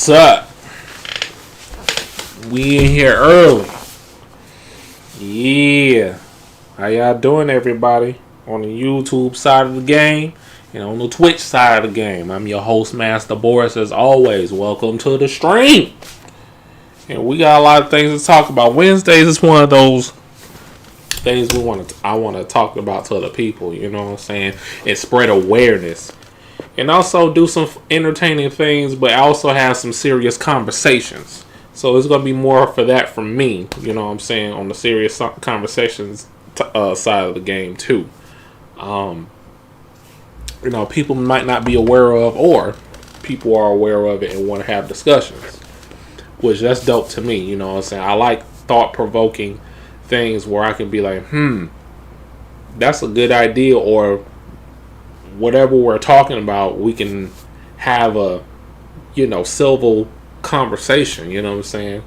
What's up? We in here early. Yeah. How y'all doing, everybody? On the YouTube side of the game and on the Twitch side of the game. I'm your host, MasterBoris, as always. Welcome to the stream. And we got a lot of things to talk about. Wednesdays is one of those things I want to talk about to other people, you know what I'm saying? And spread awareness. And also do some entertaining things, but also have some serious conversations. So it's going to be more for that from me, you know what I'm saying, on the serious conversations side of the game too. People might not be aware of, or people are aware of it and want to have discussions, which that's dope to me, you know what I'm saying. I like thought-provoking things where I can be like, that's a good idea, or whatever we're talking about, we can have a, civil conversation, you know what I'm saying?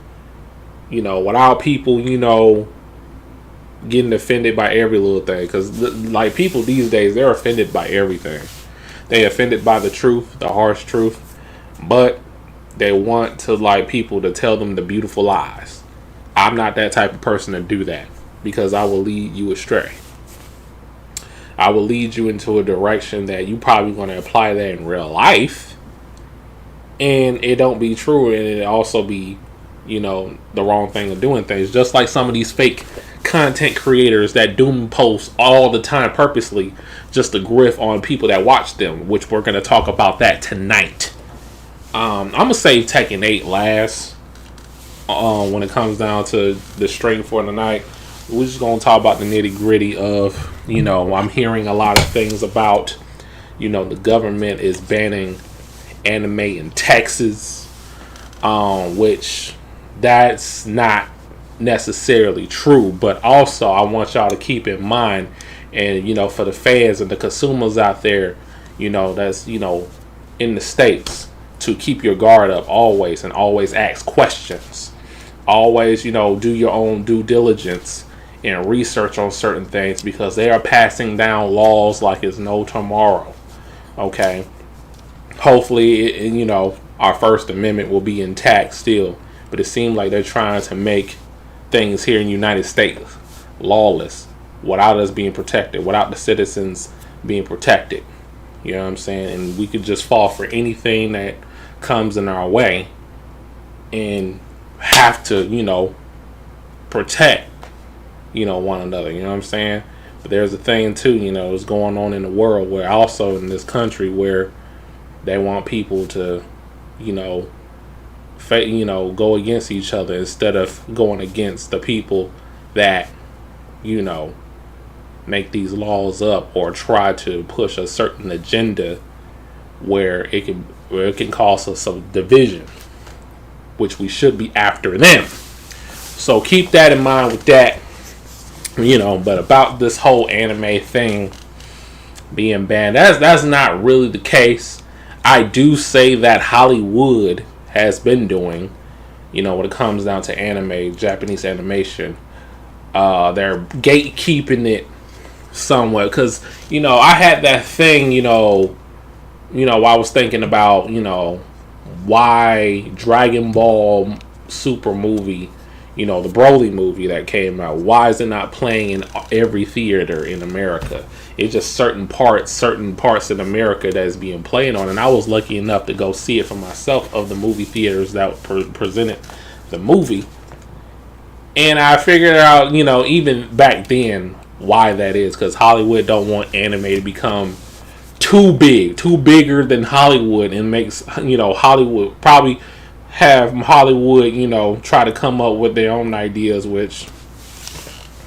Without people, getting offended by every little thing. Because, people these days, they're offended by everything. They're offended by the truth, the harsh truth. But they want to, people to tell them the beautiful lies. I'm not that type of person to do that. Because I will lead you astray. I will lead you into a direction that you probably going to apply that in real life. And it don't be true. And it also be, the wrong thing of doing things. Just like some of these fake content creators that doom post all the time purposely just to griff on people that watch them. Which we're going to talk about that tonight. I'm going to save Tekken 8 last. When it comes down to the stream for tonight. We're just going to talk about the nitty gritty of, I'm hearing a lot of things about, the government is banning anime in Texas, which that's not necessarily true. But also, I want y'all to keep in mind, and, for the fans and the consumers out there, that's, in the States, to keep your guard up always and always ask questions. Always, do your own due diligence and research on certain things, because they are passing down laws like it's no tomorrow. Okay, hopefully, our First Amendment will be intact still, but it seems like they're trying to make things here in the United States lawless without us being protected, without the citizens being protected. You know what I'm saying? And we could just fall for anything that comes in our way and have to, protect one another, you know what I'm saying? But there's a thing too, that's going on in the world, where also in this country, where they want people to, go against each other instead of going against the people that, make these laws up or try to push a certain agenda where it can cause us some division, which we should be after them. So keep that in mind with that. But about this whole anime thing being banned, that's not really the case. I do say that Hollywood has been doing, when it comes down to anime, Japanese animation, they're gatekeeping it somewhat. Because, I had that thing, I was thinking about, why Dragon Ball Super movie, the Broly movie that came out, why is it not playing in every theater in America? It's just certain parts in America that is being played on. And I was lucky enough to go see it for myself of the movie theaters that presented the movie. And I figured out, even back then, why that is. Because Hollywood don't want anime to become too bigger than Hollywood, and makes, Hollywood probably have Hollywood, try to come up with their own ideas, which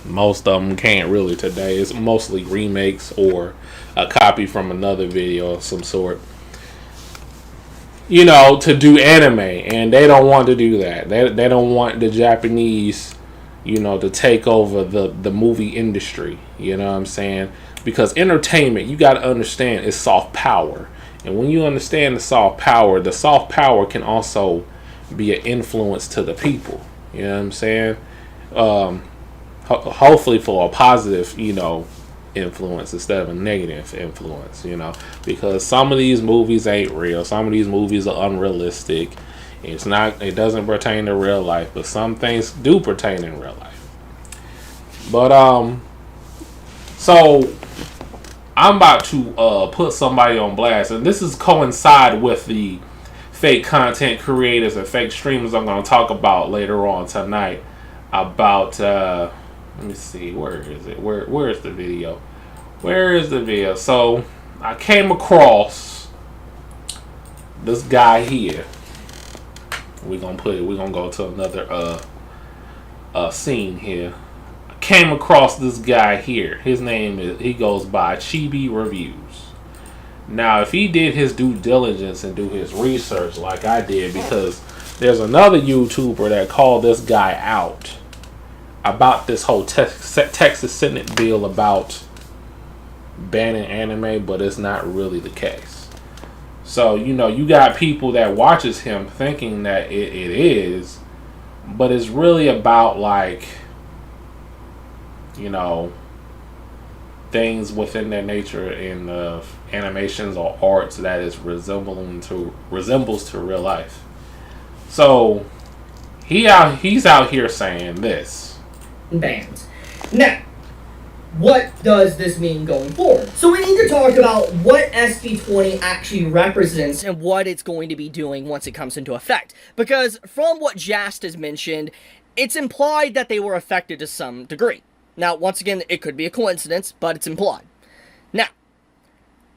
most of them can't really today. It's mostly remakes or a copy from another video of some sort, to do anime, and they don't want to do that. They don't want the Japanese, to take over the movie industry, you know what I'm saying? Because entertainment, you got to understand, is soft power. And when you understand the soft power can also be an influence to the people. You know what I'm saying? Hopefully for a positive, influence instead of a negative influence, because some of these movies ain't real. Some of these movies are unrealistic. It's not. It doesn't pertain to real life, but some things do pertain in real life. But so I'm about to put somebody on blast, and this is coincide with the fake content creators and fake streamers I'm going to talk about later on tonight. About let me see, where is it? Where is the video? Where is the video? So I came across this guy here. We're gonna go to another scene here. I came across this guy here. His name he goes by Chibi Reviews. Now, if he did his due diligence and do his research like I did, because there's another YouTuber that called this guy out about this whole Texas Senate bill about banning anime, but it's not really the case. So, you got people that watches him thinking that it is, but it's really about, like, things within their nature in animations or arts that is resembles to real life. So he's out here saying this. Bans. Now, what does this mean going forward? So we need to talk about what SB20 actually represents and what it's going to be doing once it comes into effect. Because from what Jast has mentioned, it's implied that they were affected to some degree. Now, once again, it could be a coincidence, but it's implied. Now,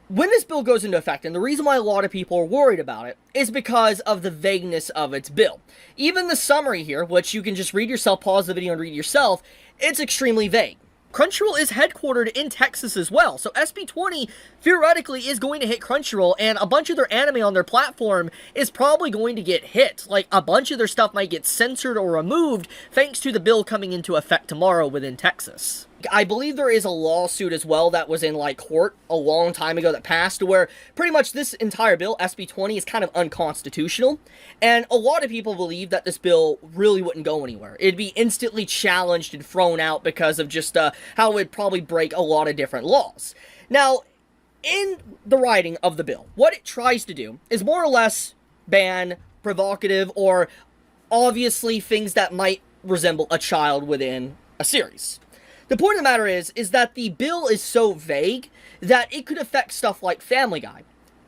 when this bill goes into effect, and the reason why a lot of people are worried about it, is because of the vagueness of its bill. Even the summary here, which you can just read yourself, pause the video and read yourself, it's extremely vague. Crunchyroll is headquartered in Texas as well, so SB20 theoretically is going to hit Crunchyroll, and a bunch of their anime on their platform is probably going to get hit. Like, a bunch of their stuff might get censored or removed thanks to the bill coming into effect tomorrow within Texas. I believe there is a lawsuit as well that was in, like, court a long time ago that passed, where pretty much this entire bill, SB20, is kind of unconstitutional, and a lot of people believe that this bill really wouldn't go anywhere. It'd be instantly challenged and thrown out because of just how it would probably break a lot of different laws. Now, in the writing of the bill, what it tries to do is more or less ban provocative or obviously things that might resemble a child within a series. The point of the matter is that the bill is so vague that it could affect stuff like Family Guy,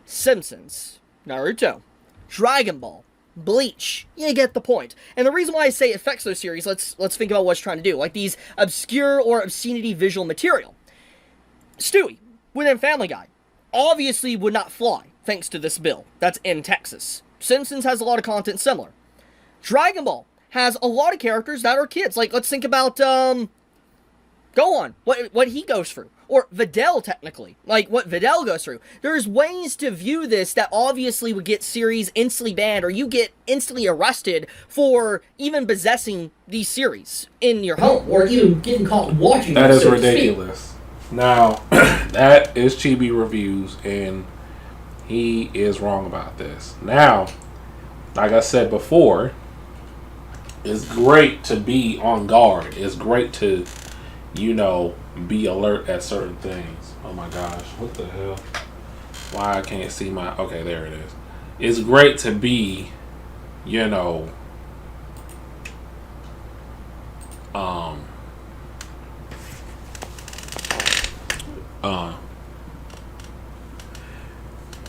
Simpsons, Naruto, Dragon Ball, Bleach. You get the point. And the reason why I say it affects those series, let's think about what it's trying to do. Like these obscure or obscenity visual material. Stewie, within Family Guy, obviously would not fly thanks to this bill. That's in Texas. Simpsons has a lot of content similar. Dragon Ball has a lot of characters that are kids. Like, let's think about, go on, what he goes through. Or Videl, technically. Like, what Videl goes through. There's ways to view this that obviously would get series instantly banned, or you get instantly arrested for even possessing these series in your home, or even getting caught watching them. That is ridiculous. Now, that is Chibi Reviews, and he is wrong about this. Now, like I said before, it's great to be on guard. It's great to, be alert at certain things. Oh my gosh, what the hell? Why I can't see my... Okay, there it is. It's great to be,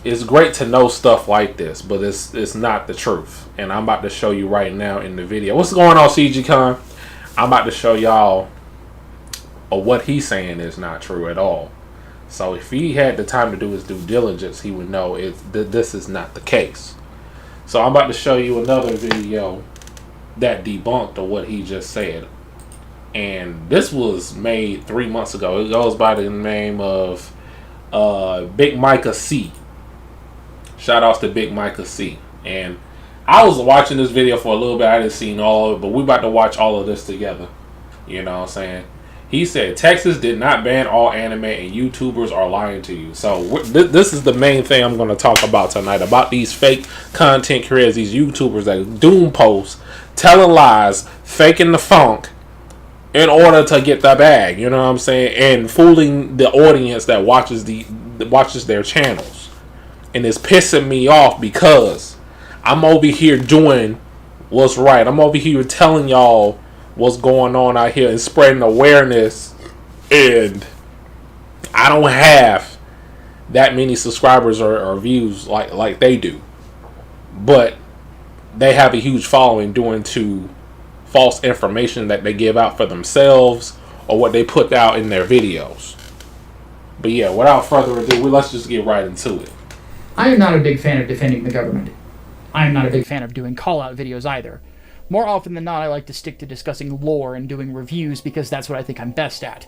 it's great to know stuff like this, but it's not the truth. And I'm about to show you right now in the video. What's going on, CG Con? I'm about to show y'all what he's saying is not true at all. So if he had the time to do his due diligence, he would know this is not the case. So I'm about to show you another video that debunked what he just said. And this was made 3 months ago. It goes by the name of Big Micah C. Shout outs to Big Micah C. And I was watching this video for a little bit. I didn't see all of it, but we about to watch all of this together. You know what I'm saying? He said, Texas did not ban all anime and YouTubers are lying to you. So this is the main thing I'm going to talk about tonight. About these fake content creators, these YouTubers that doom post, telling lies, faking the funk in order to get the bag. You know what I'm saying? And fooling the audience that watches their channels. And it's pissing me off because I'm over here doing what's right. I'm over here telling y'all what's going on out here and spreading awareness, and I don't have that many subscribers or views like they do, but they have a huge following due to false information that they give out for themselves or what they put out in their videos. But yeah, without further ado, let's just get right into it. I am not a big fan of defending the government. I am not a big fan of doing call-out videos either. More often than not, I like to stick to discussing lore and doing reviews because that's what I think I'm best at.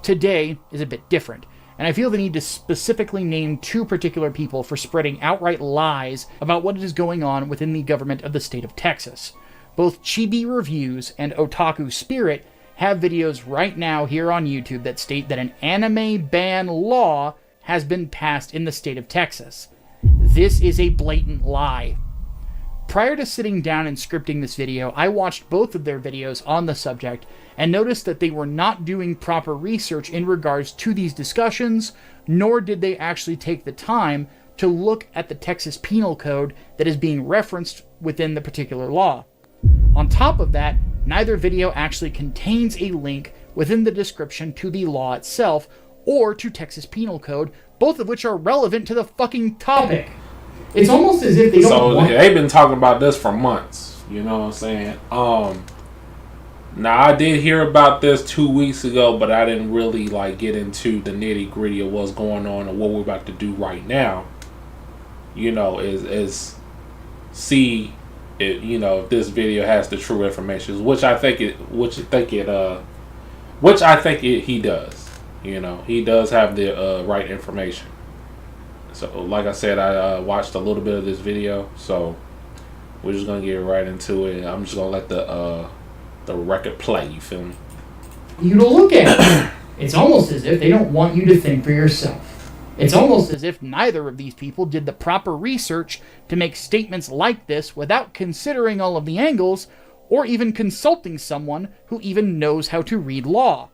Today is a bit different, and I feel the need to specifically name two particular people for spreading outright lies about what is going on within the government of the state of Texas. Both Chibi Reviews and Otaku Spirit have videos right now here on YouTube that state that an anime ban law has been passed in the state of Texas. This is a blatant lie. Prior to sitting down and scripting this video, I watched both of their videos on the subject and noticed that they were not doing proper research in regards to these discussions, nor did they actually take the time to look at the Texas Penal Code that is being referenced within the particular law. On top of that, neither video actually contains a link within the description to the law itself or to Texas Penal Code, both of which are relevant to the fucking topic. It's almost as if they don't want... they've been talking about this for months, you know what I'm saying? Now I did hear about this 2 weeks ago, but I didn't really get into the nitty gritty of what's going on and what we're about to do right now. You know, is see it, if this video has the true information, which I think he does. He does have the right information. So, like I said, I watched a little bit of this video, so we're just gonna get right into it. I'm just gonna let the record play. You feel me? You to look at it. It's almost as if they don't want you to think for yourself. It's almost as if neither of these people did the proper research to make statements like this without considering all of the angles, or even consulting someone who even knows how to read law.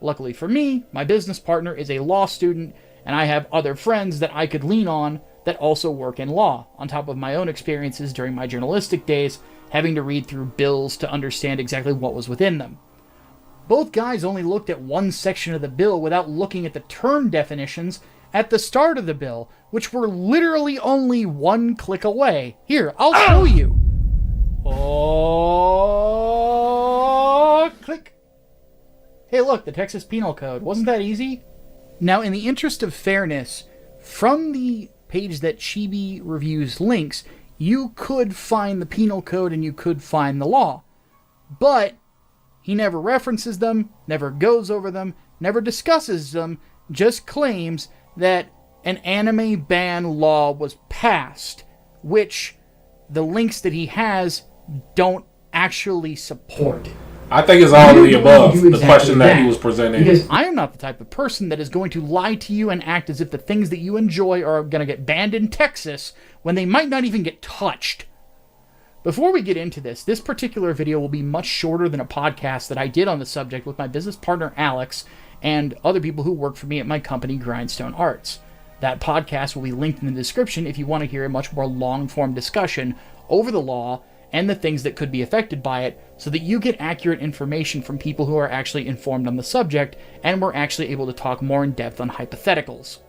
Luckily for me, my business partner is a law student, and I have other friends that I could lean on that also work in law, on top of my own experiences during my journalistic days, having to read through bills to understand exactly what was within them. Both guys only looked at one section of the bill without looking at the term definitions at the start of the bill, which were literally only one click away. Here, I'll show you. Oh, click. Hey, look, the Texas Penal Code. Wasn't that easy? Now, in the interest of fairness, from the page that Chibi Reviews links, you could find the penal code and you could find the law. But he never references them, never goes over them, never discusses them, just claims that an anime ban law was passed, which the links that he has don't actually support. I think it's all of the above, the question that he was presenting. Because I am not the type of person that is going to lie to you and act as if the things that you enjoy are going to get banned in Texas when they might not even get touched. Before we get into this particular video will be much shorter than a podcast that I did on the subject with my business partner Alex and other people who work for me at my company, Grindstone Arts. That podcast will be linked in the description if you want to hear a much more long-form discussion over the law and the things that could be affected by it, so that you get accurate information from people who are actually informed on the subject, and we're actually able to talk more in depth on hypotheticals.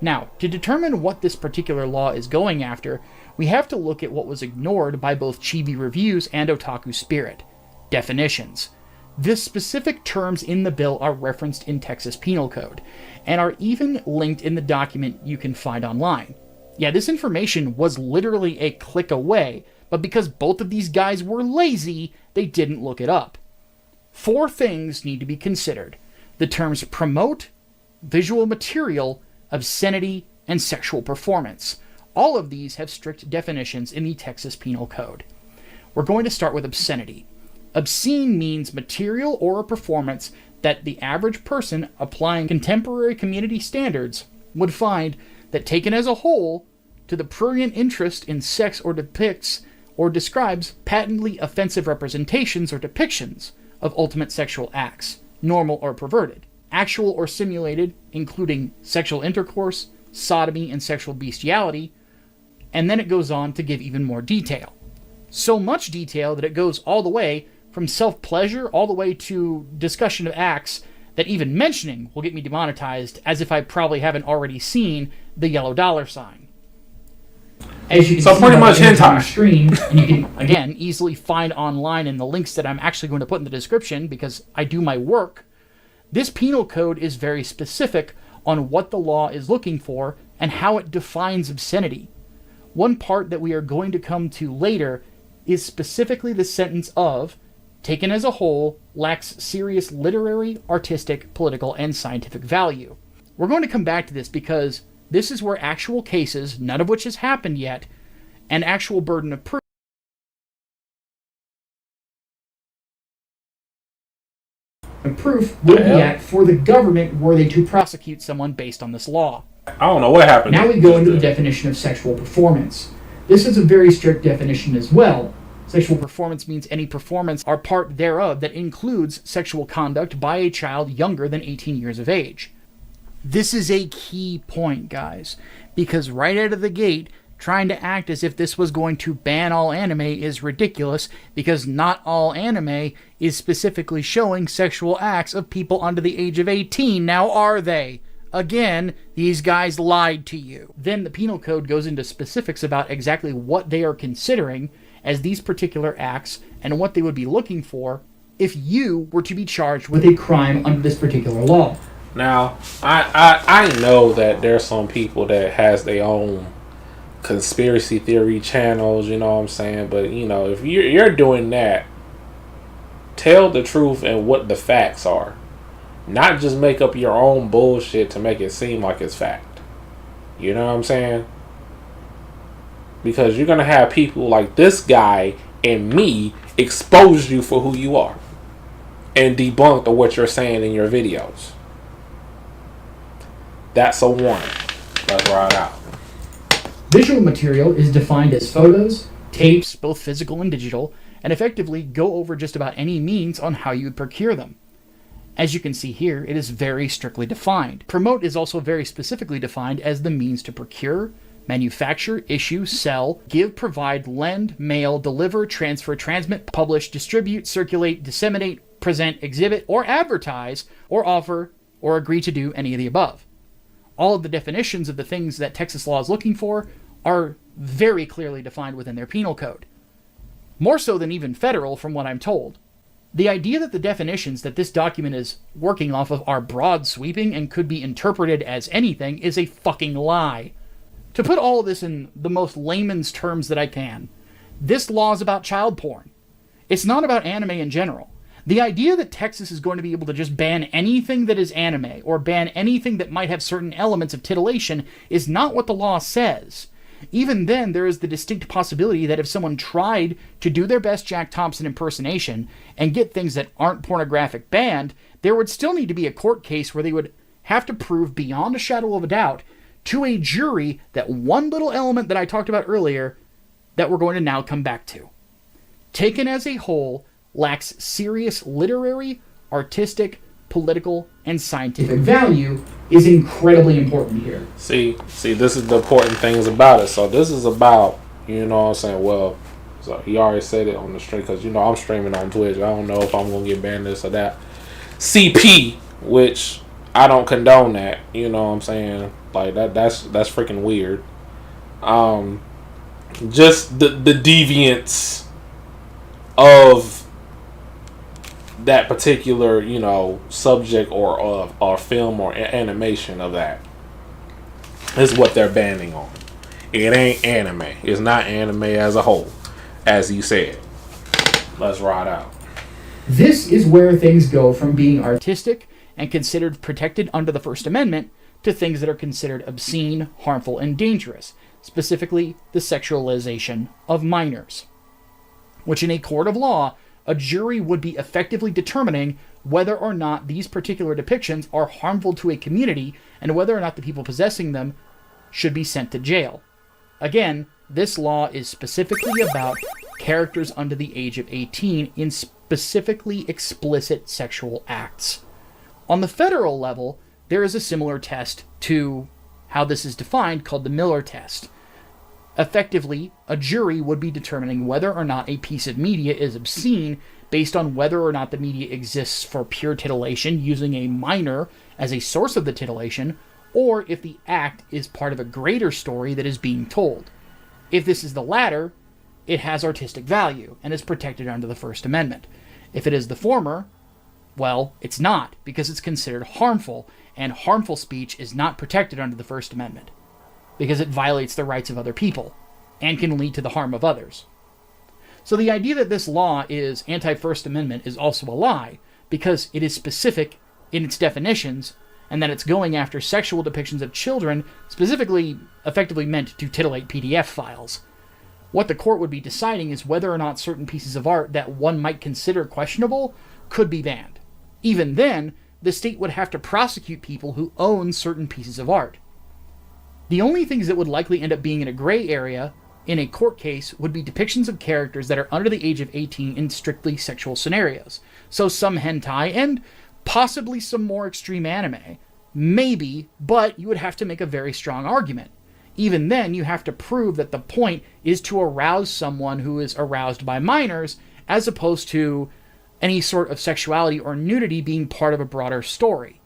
Now, to determine what this particular law is going after, we have to look at what was ignored by both Chibi Reviews and Otaku Spirit: definitions. The specific terms in the bill are referenced in Texas Penal Code, and are even linked in the document you can find online. Yeah, this information was literally a click away, but because both of these guys were lazy, they didn't look it up. 4 things need to be considered: the terms promote, visual material, obscenity, and sexual performance. All of these have strict definitions in the Texas Penal Code. We're going to start with obscenity. Obscene means material or a performance that the average person applying contemporary community standards would find that, taken as a whole, to the prurient interest in sex, or depicts or describes patently offensive representations or depictions of ultimate sexual acts, normal or perverted, actual or simulated, including sexual intercourse, sodomy, and sexual bestiality, And then it goes on to give even more detail. So much detail that it goes all the way from self-pleasure all the way to discussion of acts that even mentioning will get me demonetized, as if I probably haven't already seen the yellow dollar sign. As you can see pretty much hentai on the screen, and you can, again, easily find online in the links that I'm actually going to put in the description because I do my work, this penal code is very specific on what the law is looking for and how it defines obscenity. One part that we are going to come to later is specifically the sentence of, taken as a whole, lacks serious literary, artistic, political, and scientific value. We're going to come back to this because this is where actual cases, none of which has happened yet, and actual burden of proof would be at for the government were they to prosecute someone based on this law. I don't know what happened. Now we go into the definition of sexual performance. This is a very strict definition as well. Sexual performance means any performance or part thereof that includes sexual conduct by a child younger than 18 years of age. This is a key point, guys, because right out of the gate, trying to act as if this was going to ban all anime is ridiculous, because not all anime is specifically showing sexual acts of people under the age of 18. Now, are they? Again, these guys lied to you. Then the penal code goes into specifics about exactly what they are considering as these particular acts and what they would be looking for if you were to be charged with a crime under this particular law. Now, I know that there's some people that has their own conspiracy theory channels, you know what I'm saying? But, you know, if you're doing that, tell the truth and what the facts are. Not just make up your own bullshit to make it seem like it's fact. You know what I'm saying? Because you're going to have people like this guy and me expose you for who you are and debunk what you're saying in your videos. That's a warning. Let's ride out. Visual material is defined as photos, tapes, both physical and digital, and effectively go over just about any means on how you would procure them. As you can see here, it is very strictly defined. Promote is also very specifically defined as the means to procure, manufacture, issue, sell, give, provide, lend, mail, deliver, transfer, transmit, publish, distribute, circulate, disseminate, present, exhibit, or advertise, or offer, or agree to do any of the above. All of the definitions of the things that Texas law is looking for are very clearly defined within their penal code. More so than even federal, from what I'm told. The idea that the definitions that this document is working off of are broad sweeping and could be interpreted as anything is a fucking lie. To put all of this in the most layman's terms that I can, this law is about child porn. It's not about anime in general. The idea that Texas is going to be able to just ban anything that is anime or ban anything that might have certain elements of titillation is not what the law says. Even then, there is the distinct possibility that if someone tried to do their best Jack Thompson impersonation and get things that aren't pornographic banned, there would still need to be a court case where they would have to prove beyond a shadow of a doubt to a jury that one little element that I talked about earlier that we're going to now come back to, taken as a whole, lacks serious literary, artistic, political, and scientific value is incredibly important here. See, this is the important things about it. So this is about, you know what I'm saying, well, so he already said it on the stream, because, you know, I'm streaming on Twitch. I don't know if I'm going to get banned this or that. CP, which I don't condone that, you know what I'm saying? Like, that's freaking weird. Just the deviance of that particular, you know, subject or film or animation of that is what they're banning on. It ain't anime. It's not anime as a whole, as you said. Let's ride out. This is where things go from being artistic and considered protected under the First Amendment to things that are considered obscene, harmful, and dangerous, specifically the sexualization of minors, which in a court of law, a jury would be effectively determining whether or not these particular depictions are harmful to a community and whether or not the people possessing them should be sent to jail. Again, this law is specifically about characters under the age of 18 in specifically explicit sexual acts. On the federal level, there is a similar test to how this is defined called the Miller test. Effectively, a jury would be determining whether or not a piece of media is obscene based on whether or not the media exists for pure titillation, using a minor as a source of the titillation, or if the act is part of a greater story that is being told. If this is the latter, it has artistic value and is protected under the First Amendment. If it is the former, well, it's not, because it's considered harmful, and harmful speech is not protected under the First Amendment, because it violates the rights of other people, and can lead to the harm of others. So the idea that this law is anti-First Amendment is also a lie, because it is specific in its definitions, and that it's going after sexual depictions of children, specifically effectively meant to titillate PDF files. What the court would be deciding is whether or not certain pieces of art that one might consider questionable could be banned. Even then, the state would have to prosecute people who own certain pieces of art. The only things that would likely end up being in a gray area in a court case would be depictions of characters that are under the age of 18 in strictly sexual scenarios. So some hentai and possibly some more extreme anime. Maybe, but you would have to make a very strong argument. Even then, you have to prove that the point is to arouse someone who is aroused by minors, as opposed to any sort of sexuality or nudity being part of a broader story.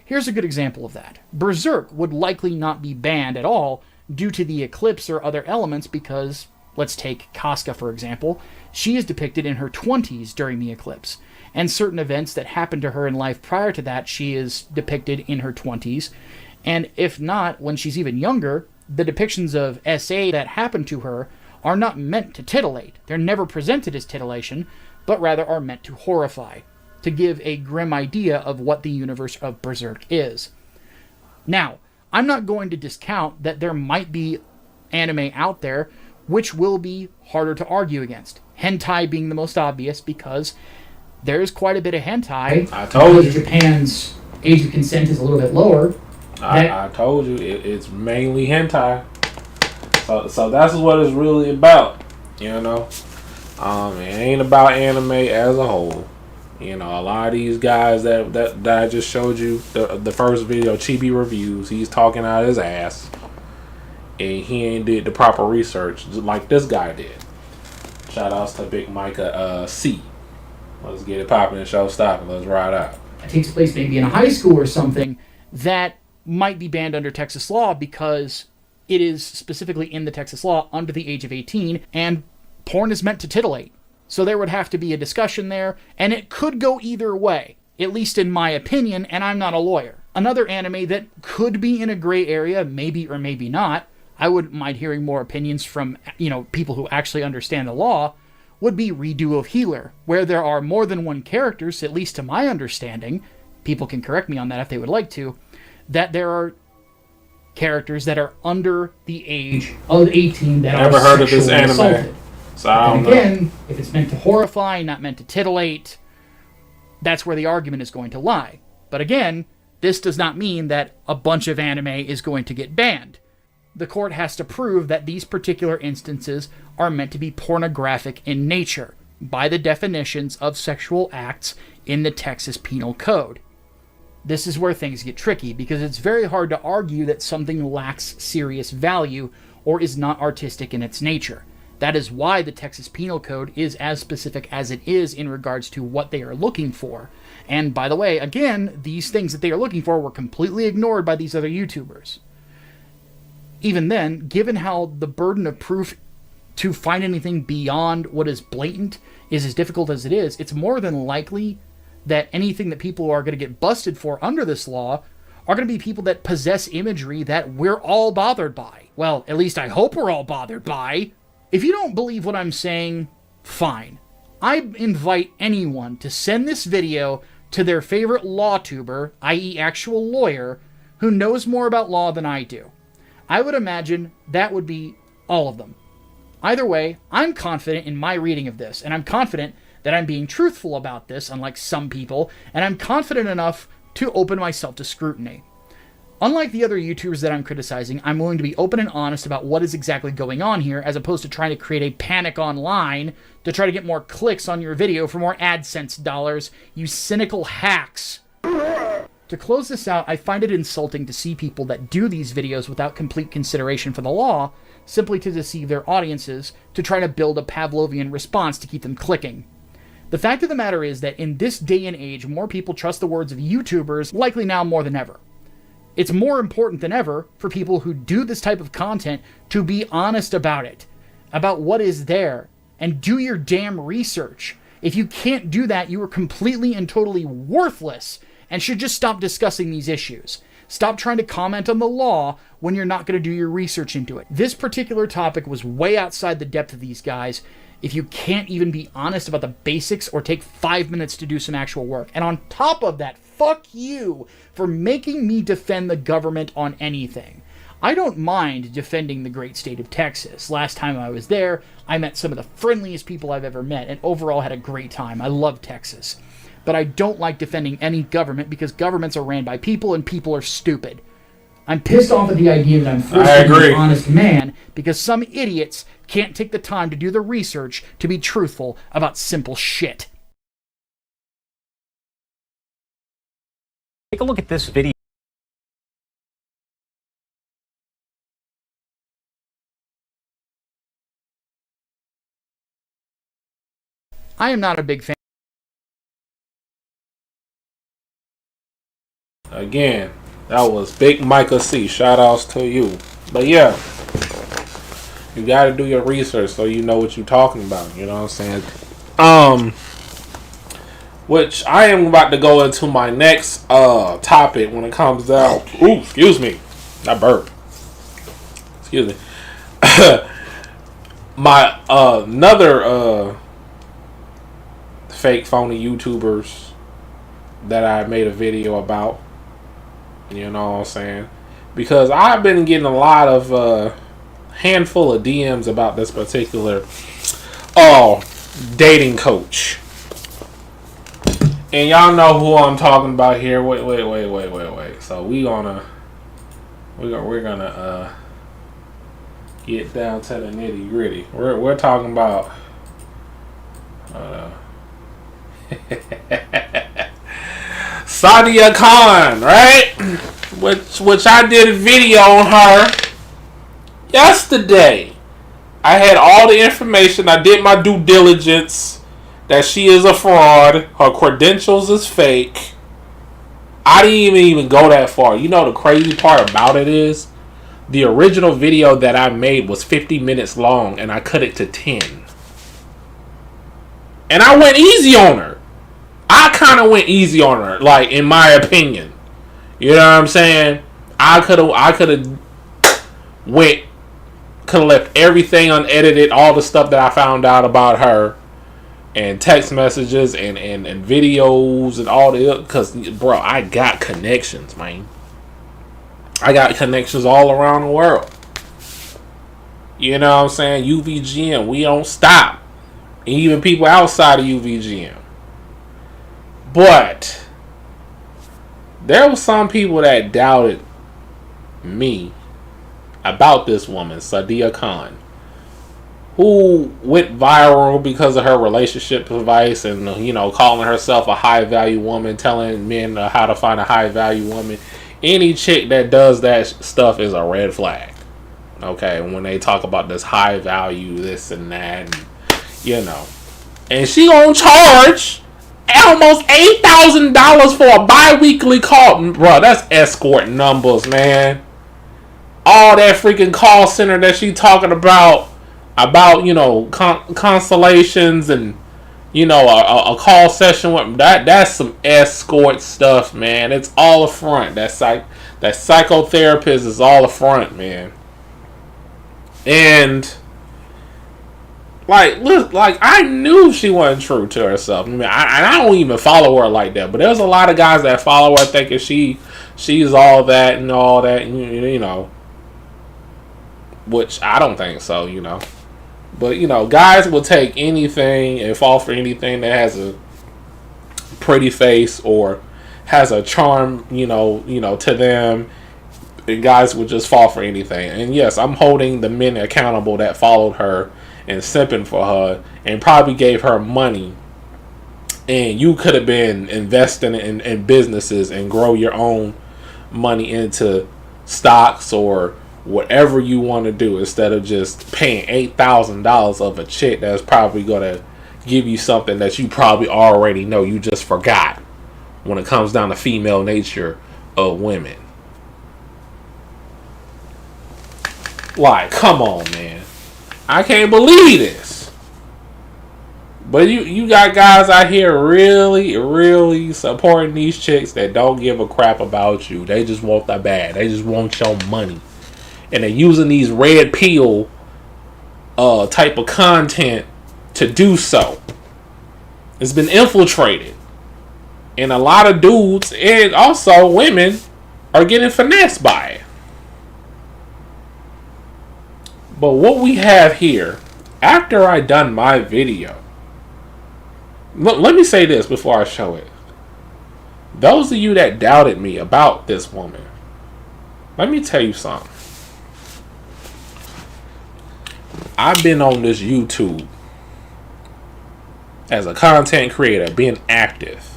Here's a good example of that. Berserk would likely not be banned at all due to the eclipse or other elements because, let's take Casca for example, she is depicted in her 20s during the eclipse, and certain events that happened to her in life prior to that she is depicted in her 20s, and if not, when she's even younger, the depictions of SA that happened to her are not meant to titillate. They're never presented as titillation, but rather are meant to horrify, to give a grim idea of what the universe of Berserk is. Now, I'm not going to discount that there might be anime out there which will be harder to argue against. Hentai being the most obvious, because there is quite a bit of hentai. I told you. Japan's age of consent is a little bit lower. I told you, it's mainly hentai. So that's what it's really about, you know. It ain't about anime as a whole. You know, a lot of these guys that I just showed you, the first video, Chibi Reviews, he's talking out his ass. And he ain't did the proper research like this guy did. Shout outs to Big Micah C. Let's get it popping and show stopping. Let's ride out. It takes place maybe in a high school or something that might be banned under Texas law because it is specifically in the Texas law under the age of 18, and porn is meant to titillate. So there would have to be a discussion there, and it could go either way, at least in my opinion, and I'm not a lawyer. Another anime that could be in a gray area, maybe or maybe not, I wouldn't mind hearing more opinions from, people who actually understand the law, would be Redo of Healer, where there are more than one characters, at least to my understanding, people can correct me on that if they would like to, that there are characters that are under the age of 18 that Never are heard of this sexually anime. assaulted. So I don't And again, if it's meant to horrify, not meant to titillate, that's where the argument is going to lie. But again, this does not mean that a bunch of anime is going to get banned. The court has to prove that these particular instances are meant to be pornographic in nature, by the definitions of sexual acts in the Texas Penal Code. This is where things get tricky, because it's very hard to argue that something lacks serious value or is not artistic in its nature. That is why the Texas Penal Code is as specific as it is in regards to what they are looking for. And by the way, again, these things that they are looking for were completely ignored by these other YouTubers. Even then, given how the burden of proof to find anything beyond what is blatant is as difficult as it is, it's more than likely that anything that people are going to get busted for under this law are going to be people that possess imagery that we're all bothered by. Well, at least I hope we're all bothered by. If you don't believe what I'm saying, fine. I invite anyone to send this video to their favorite law tuber, i.e. actual lawyer, who knows more about law than I do. I would imagine that would be all of them. Either way, I'm confident in my reading of this, and I'm confident that I'm being truthful about this, unlike some people, and I'm confident enough to open myself to scrutiny. Unlike the other YouTubers that I'm criticizing, I'm willing to be open and honest about what is exactly going on here, as opposed to trying to create a panic online to try to get more clicks on your video for more AdSense dollars, you cynical hacks. To close this out, I find it insulting to see people that do these videos without complete consideration for the law, simply to deceive their audiences, to try to build a Pavlovian response to keep them clicking. The fact of the matter is that in this day and age, more people trust the words of YouTubers, likely now more than ever. It's more important than ever for people who do this type of content to be honest about it, about what is there, and do your damn research. If you can't do that, you are completely and totally worthless and should just stop discussing these issues. Stop trying to comment on the law when you're not going to do your research into it. This particular topic was way outside the depth of these guys. If you can't even be honest about the basics or take 5 minutes to do some actual work. And on top of that, fuck you for making me defend the government on anything. I don't mind defending the great state of Texas. Last time I was there, I met some of the friendliest people I've ever met and overall had a great time. I love Texas. But I don't like defending any government because governments are ran by people and people are stupid. I'm pissed off at the idea that I'm forced to be an honest man because some idiots can't take the time to do the research to be truthful about simple shit. Take a look at this video. I am not a big fan. Again, that was Big Micah C. Shout outs to you. But yeah, you gotta do your research so you know what you're talking about. You know what I'm saying? Which I am about to go into my next topic when it comes down. Ooh, excuse me. I burped. Excuse me. My another fake phony YouTubers that I made a video about. You know what I'm saying? Because I've been getting a lot of handful of DMs about this particular dating coach. And y'all know who I'm talking about here. Wait. So we're gonna get down to the nitty gritty. We're talking about Sadia Khan, right? Which I did a video on her yesterday. I had all the information. I did my due diligence that she is a fraud. Her credentials is fake. I didn't even go that far. You know the crazy part about it is the original video that I made was 50 minutes long and I cut it to 10. And I went easy on her. I kind of went easy on her, like, in my opinion. You know what I'm saying? I could have left everything unedited, all the stuff that I found out about her, and text messages and videos and all the, because, bro, I got connections, man. I got connections all around the world. You know what I'm saying? UVGM, we don't stop. Even people outside of UVGM. But there were some people that doubted me about this woman, Sadia Khan, who went viral because of her relationship advice and, you know, calling herself a high value woman, telling men how to find a high value woman. Any chick that does that stuff is a red flag. Okay, when they talk about this high value, this and that, and, you know, and she gonna charge almost $8,000 for a bi-weekly call. Bro, that's escort numbers, man. All that freaking call center that she talking about, you know, constellations and, you know, a call session with that's some escort stuff, man. It's all a front. That psychotherapist is all a front, man. And like I knew she wasn't true to herself. I mean, I don't even follow her like that, but there's a lot of guys that follow her thinking she's all that and all that, and, you know, which I don't think so, you know. But, you know, guys will take anything and fall for anything that has a pretty face or has a charm, you know, to them. And guys will just fall for anything. And yes, I'm holding the men accountable that followed her and simping for her and probably gave her money and you could have been investing in businesses and grow your own money into stocks or whatever you want to do, instead of just paying $8,000 of a chick that's probably gonna give you something that you probably already know, you just forgot, when it comes down to female nature of women. Like, come on, man. I can't believe this. But you got guys out here really supporting these chicks that don't give a crap about you. They just want the bag. They just want your money. And they're using these red pill type of content to do so. It's been infiltrated. And a lot of dudes and also women are getting finessed by it. But what we have here, after I done my video, let me say this before I show it. Those of you that doubted me about this woman, let me tell you something. I've been on this YouTube as a content creator, being active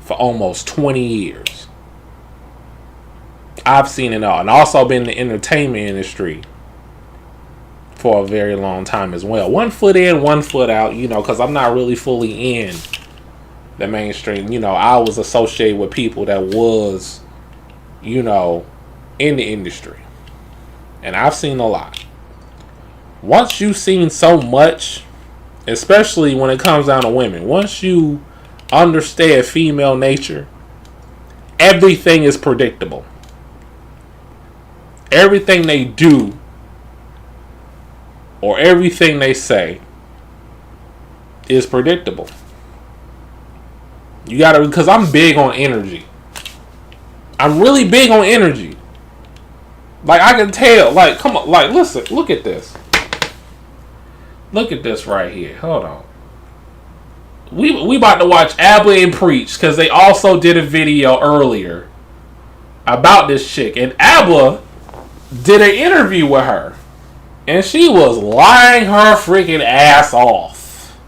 for almost 20 years. I've seen it all. And also been in the entertainment industry for a very long time as well. One foot in, one foot out, because I'm not really fully in the mainstream. I was associated with people that was, in the industry. And I've seen a lot. Once you've seen so much, especially when it comes down to women, once you understand female nature, everything is predictable. Everything they do or everything they say is predictable. You gotta, because I'm big on energy. I'm really big on energy. Like, I can tell, like, come on, like, listen, look at this. Look at this right here. Hold on. We about to watch Abba and Preach, because they also did a video earlier about this chick. And Abba did an interview with her. And she was lying her freaking ass off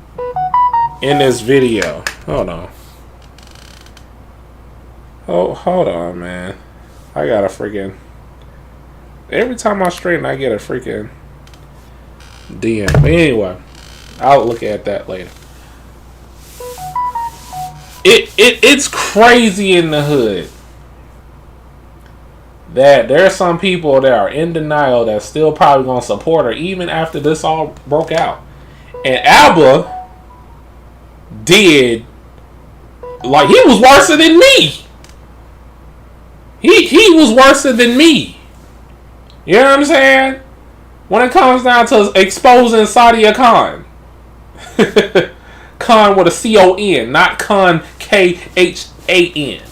in this video. Hold on. Oh, hold on, man. I got a freaking... Every time I straighten, I get a freaking DM. But anyway, I'll look at that later. It's crazy in the hood that there are some people that are in denial that's still probably going to support her even after this all broke out. And Abba did, like, he was worse than me. He was worse than me. You know what I'm saying? When it comes down to exposing Sadia Khan. Khan with a C-O-N, not Khan K-H-A-N.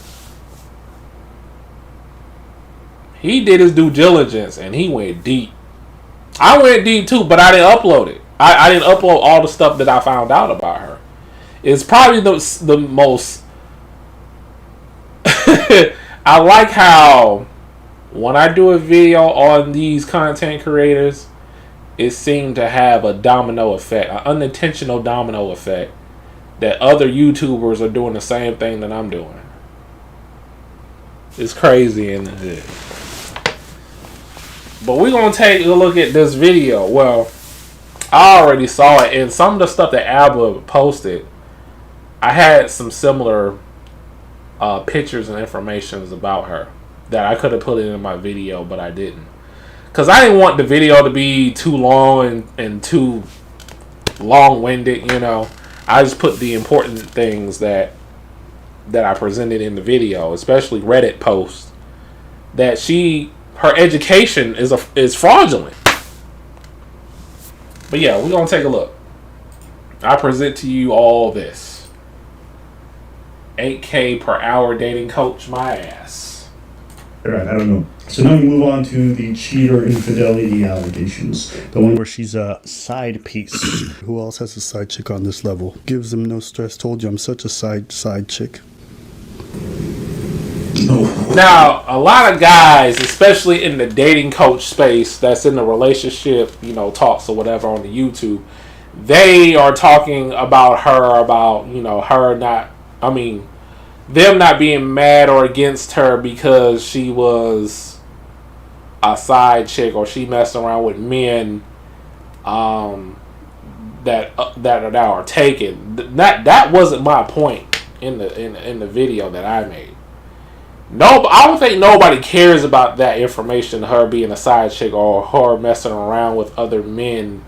He did his due diligence and he went deep. I went deep too, but I didn't upload it. I didn't upload all the stuff that I found out about her. It's probably the most... I like how when I do a video on these content creators, it seemed to have a domino effect, an unintentional domino effect, that other YouTubers are doing the same thing that I'm doing. It's crazy in the hood. But we're going to take a look at this video. Well, I already saw it, and some of the stuff that Abba posted, I had some similar pictures and informations about her that I could have put it in my video, but I didn't. Because I didn't want the video to be too long and too long-winded, I just put the important things that I presented in the video, especially Reddit posts, that her education is fraudulent. But yeah, we're going to take a look. I present to you all this. 8K per hour dating coach my ass. Alright, I don't know. So now we move on to the cheater infidelity allegations. The one where she's a side piece. Who else has a side chick on this level? Gives them no stress. Told you I'm such a side chick. Now, a lot of guys, especially in the dating coach space, that's in the relationship, talks or whatever on the YouTube, they are talking about her, about, you know, her not, I mean, them not being mad or against her because she was a side chick or she messed around with men that are taken. That wasn't my point in the video that I made. No, I don't think nobody cares about that information, her being a side chick or her messing around with other men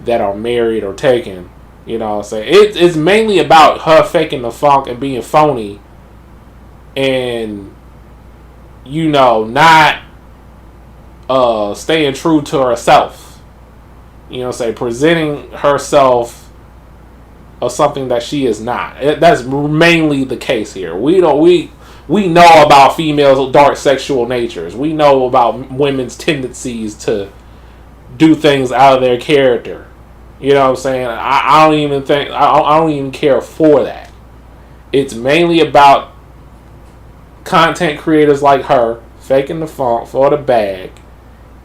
that are married or taken. You know what I'm saying? It's mainly about her faking the funk and being phony and, you know, not staying true to herself. You know what I'm saying? Presenting herself of something that she is not. That's mainly the case here. We know about females' dark sexual natures. We know about women's tendencies to do things out of their character. You know what I'm saying? I don't even think I don't even care for that. It's mainly about content creators like her faking the funk for the bag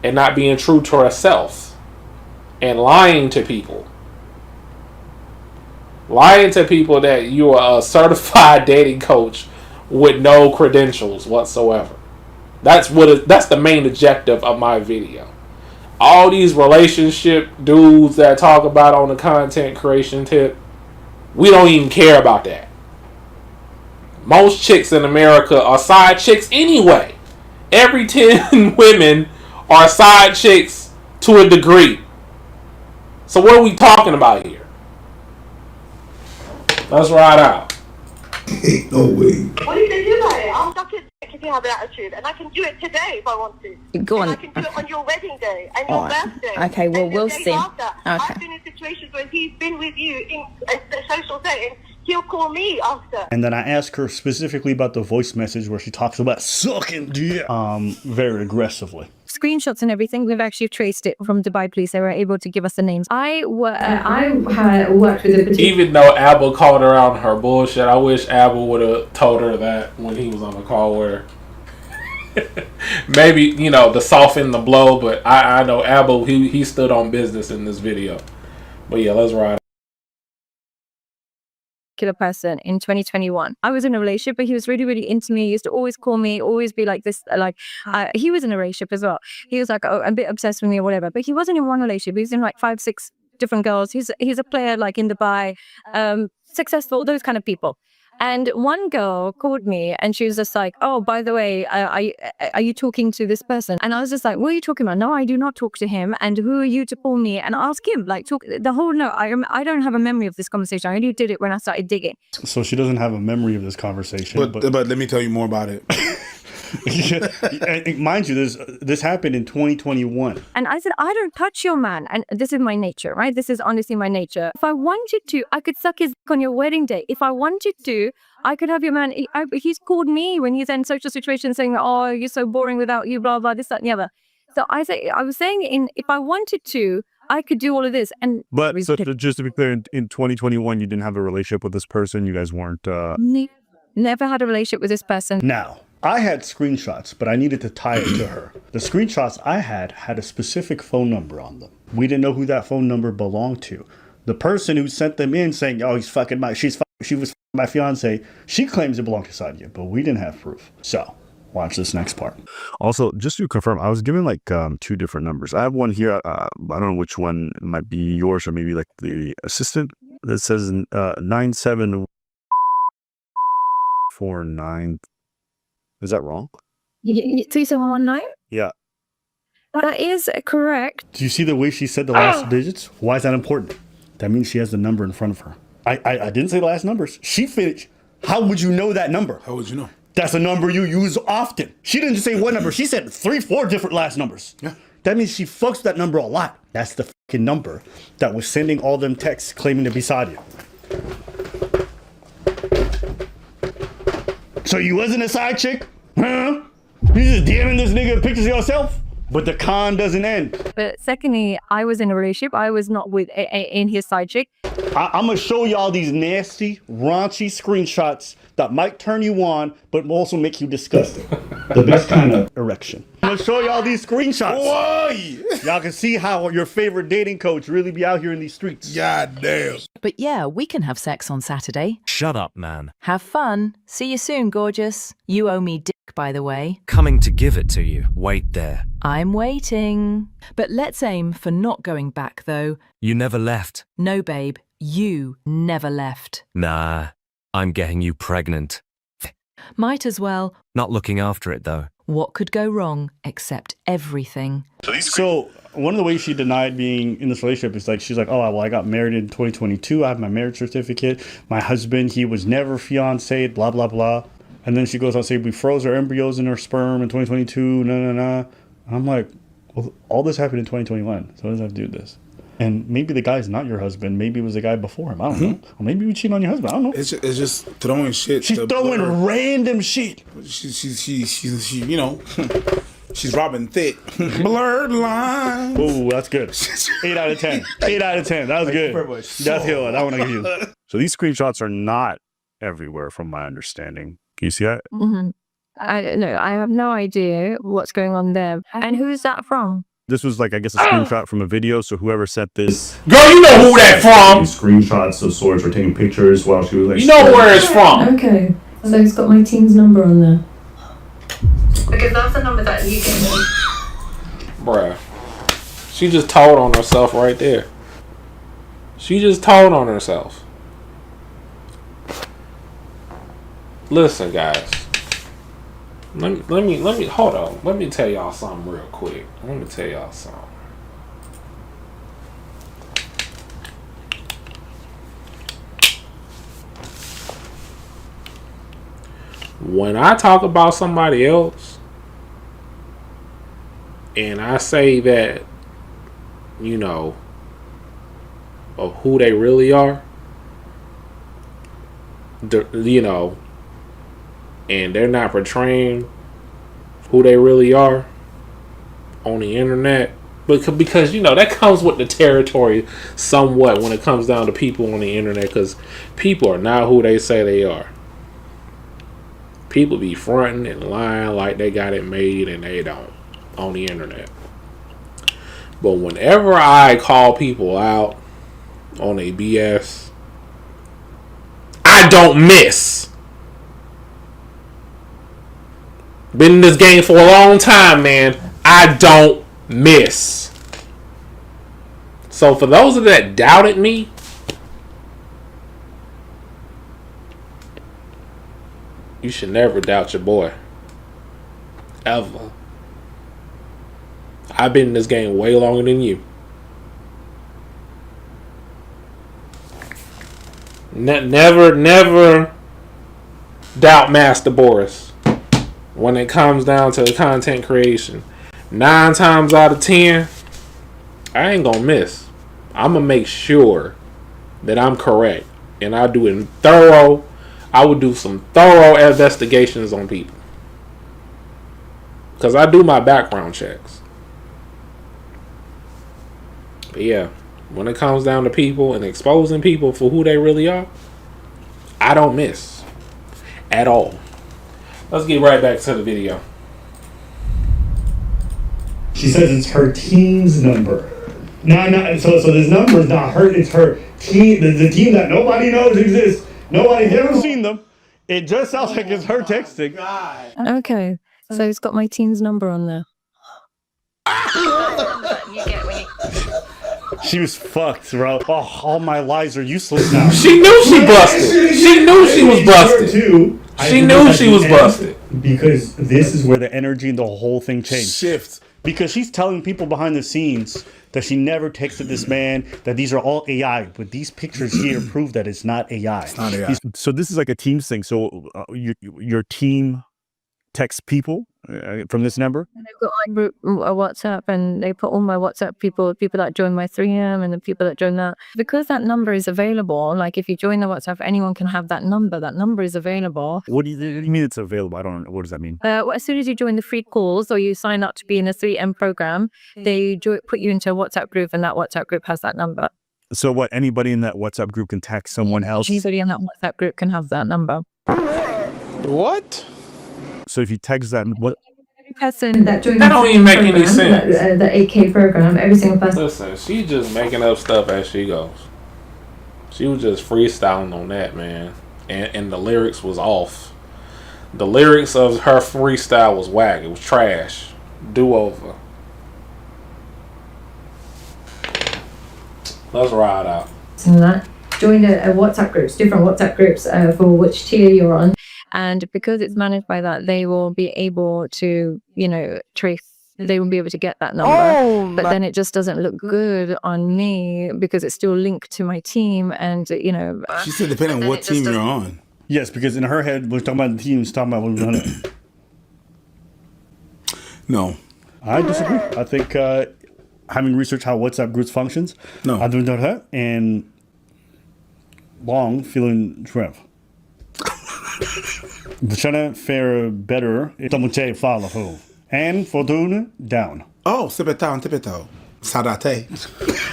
and not being true to herself and lying to people. Lying to people that you are a certified dating coach with no credentials whatsoever. That's the main objective of my video. All these relationship dudes that talk about on the content creation tip, we don't even care about that. Most chicks in America are side chicks anyway. Every 10 women are side chicks to a degree. So what are we talking about here? Let's ride out. Ain't no way. What are you going to do about it? I'll suck it if you have an attitude. And I can do it today if I want to. Go on. And I can do it on your wedding day and your birthday. Okay, well, and we'll the days see. After. Okay. I've been in situations where he's been with you in a social setting. He'll call me after. And then I ask her specifically about the voice message where she talks about sucking dick, very aggressively. Screenshots and everything, we've actually traced it from Dubai police. They were able to give us the names. I worked with a particular... Even though Abel called her out on her bullshit, I wish Abel would have told her that when he was on the call with her. Maybe, you know, to soften the blow, but I know Abel, he stood on business in this video. But yeah, let's ride. person in 2021. I was in a relationship, but he was really, really into me. He used to always call me, always be like this, he was in a relationship as well. He was like, oh, a bit obsessed with me or whatever, but he wasn't in one relationship. He was in like 5-6 different girls. He's a player like in Dubai, successful, those kind of people. And one girl called me and she was just like, oh, by the way, are you talking to this person? And I was just like, what are you talking about? No, I do not talk to him. And who are you to call me and ask him? Like, talk the whole, no, I don't have a memory of this conversation. I only did it when I started digging. So she doesn't have a memory of this conversation. But let me tell you more about it. Mind you, this happened in 2021. And I said, I don't touch your man. And this is my nature, right? This is honestly my nature. If I wanted to, I could suck his dick on your wedding day. If I wanted to, I could have your man. He's called me when he's in social situations saying, oh, you're so boring without you, blah, blah, this, that, and the other. So I was saying if I wanted to, I could do all of this. But so just to be clear, in 2021, you didn't have a relationship with this person. You guys weren't... Never had a relationship with this person. Now, I had screenshots, but I needed to tie it to her. The screenshots I had a specific phone number on them. We didn't know who that phone number belonged to. The person who sent them in saying, oh, she was my fiance, she claims it belonged to Sadia, but we didn't have proof. So, watch this next part. Also, just to confirm, I was given like 2 different numbers. I have one here. I don't know which one might be yours or maybe like the assistant that says 9749. Is that wrong? 3719? Yeah. That is correct. Do you see the way she said the last digits? Why is that important? That means she has the number in front of her. I didn't say the last numbers. She finished. How would you know that number? How would you know? That's a number you use often. She didn't just say one number. She said 3-4 different last numbers. Yeah. That means she fucks that number a lot. That's the fucking number that was sending all them texts claiming to be Sadia. So you wasn't a side chick? Huh? You just DMing this nigga pictures of yourself? But the con doesn't end. But secondly, I was in a relationship. I was not with in his side chick. I'm going to show y'all these nasty, raunchy screenshots that might turn you on, but also make you disgusted. The best kind of erection. I'm gonna show y'all these screenshots. Boy. Y'all can see how your favorite dating coach really be out here in these streets. God damn. But yeah, we can have sex on Saturday. Shut up, man. Have fun. See you soon, gorgeous. You owe me dick, by the way. Coming to give it to you. Wait there. I'm waiting. But let's aim for not going back, though. You never left. No, babe. You never left. Nah, I'm getting you pregnant. Might as well. Not looking after it, though. What could go wrong except everything? So one of the ways she denied being in this relationship is like, she's like, oh, well, I got married in 2022. I have my marriage certificate. My husband, he was never fiancé, blah, blah, blah. And then she goes on to say, we froze our embryos in our sperm in 2022, I'm like, well, all this happened in 2021. So what does that have to do with this? And maybe the guy's not your husband. Maybe it was the guy before him. I don't know. Or maybe you cheat on your husband. I don't know. It's just throwing shit. She's throwing random shit. She you know, she's robbing thick. Blurred line. Ooh, that's good. 8 out of 10. 8 out of 10. That was good. That's good. I want to give you. So these screenshots are not everywhere, from my understanding. Can you see that? Mm-hmm. I have no idea what's going on there. And who is that from? This was like, I guess, a screenshot from a video. So whoever sent this, Girl, you know who that from. these screenshots of Swords were taking pictures while she was like, You know where it's from. Okay, so it's got my team's number on there. Because that's the number that you gave me. Bruh. She just told on herself right there. She just told on herself. Listen, guys. Let me hold on. Let me tell y'all something real quick. Let me tell y'all something. When I talk about somebody else and I say that, you know, of who they really are, you know, and they're not portraying who they really are on the internet, because you know that comes with the territory somewhat when it comes down to people on the internet, because people are not who they say they are. People be fronting and lying like they got it made and they don't on the internet. But whenever I call people out on a BS, I don't miss. Been in this game for a long time, man. I don't miss. So for those of that doubted me, you should never doubt your boy. Ever. I've been in this game way longer than you. Never doubt MasterBoris when it comes down to the content creation. 9 times out of 10, I ain't gonna miss. I'm gonna make sure that I'm correct, and I do it thorough. I would do some thorough investigations on people, because I do my background checks. But yeah, when it comes down to people and exposing people for who they really are, I don't miss at all. Let's get right back to the video. She says it's her team's number. No. So this number is not her. It's her team. The team that nobody knows exists. Nobody's ever seen them. It just sounds like it's her texting. Okay, so it's got my team's number on there. She was fucked, bro. Oh, all my lies are useless now. She knew she busted. She knew she was busted. She knew she was busted. Because this is where the energy and the whole thing changed. Shift. Because she's telling people behind the scenes that she never texted this man, that these are all AI. But these pictures here prove that it's not AI. It's not AI. So this is like a Teams thing. So your team texts people from this number? And they've got my group WhatsApp, and they put all my WhatsApp people that join my 3M and the people that join that. Because that number is available, like if you join the WhatsApp, anyone can have that number. That number is available. What do you mean it's available? I don't know. What does that mean? Well, as soon as you join the free calls or you sign up to be in a 3M program, they put you into a WhatsApp group, and that WhatsApp group has that number. So what? Anybody in that WhatsApp group can text someone else? Anybody in that WhatsApp group can have that number. What? So if you text that, what? person that joined That don't even make any sense. the 8K program, every single person. Listen, she's just making up stuff as she goes. She was just freestyling on that, man. And the lyrics was off. The lyrics of her freestyle was whack. It was trash. Do over. Let's ride out. And that. Join a WhatsApp groups, different WhatsApp groups for which tier you're on. And because it's managed by that, they will be able to, trace. They will be able to get that number. But then it just doesn't look good on me because it's still linked to my team. And, She said depending on what team you're on. Yes, because in her head, we're talking about the teams, talking about what we're doing. No. I disagree. I think having researched how WhatsApp groups functions, no. I'm doing that and long feeling shrimp. Trying to fare better. Tomuche follow. And fortuna down. Oh, sip it down. Sadate.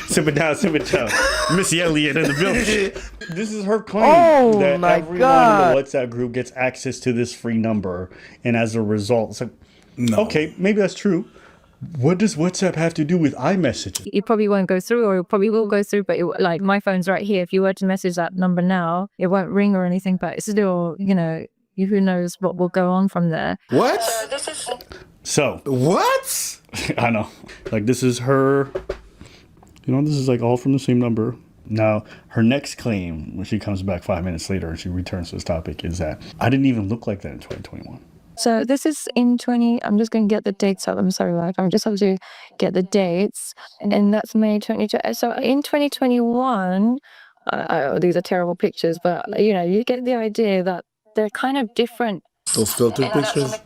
Sip it down. Missy Elliott in the village. This is her claim that everyone in the WhatsApp group gets access to this free number. And as a result, it's like, okay, maybe that's true. What does WhatsApp have to do with iMessage? It probably won't go through, or it probably will go through, but like my phone's right here. If you were to message that number now, it won't ring or anything, but it's still, who knows what will go on from there. What? So. What? I know. Like, this is her, this is like all from the same number. Now, her next claim, when she comes back 5 minutes later and she returns to this topic, is that I didn't even look like that in 2021. So this is in I'm just going to get the dates up. I'm sorry, like, I'm just have to get the dates. And that's May 22. So in 2021, these are terrible pictures, but, you get the idea that they're kind of different. Those filtered pictures?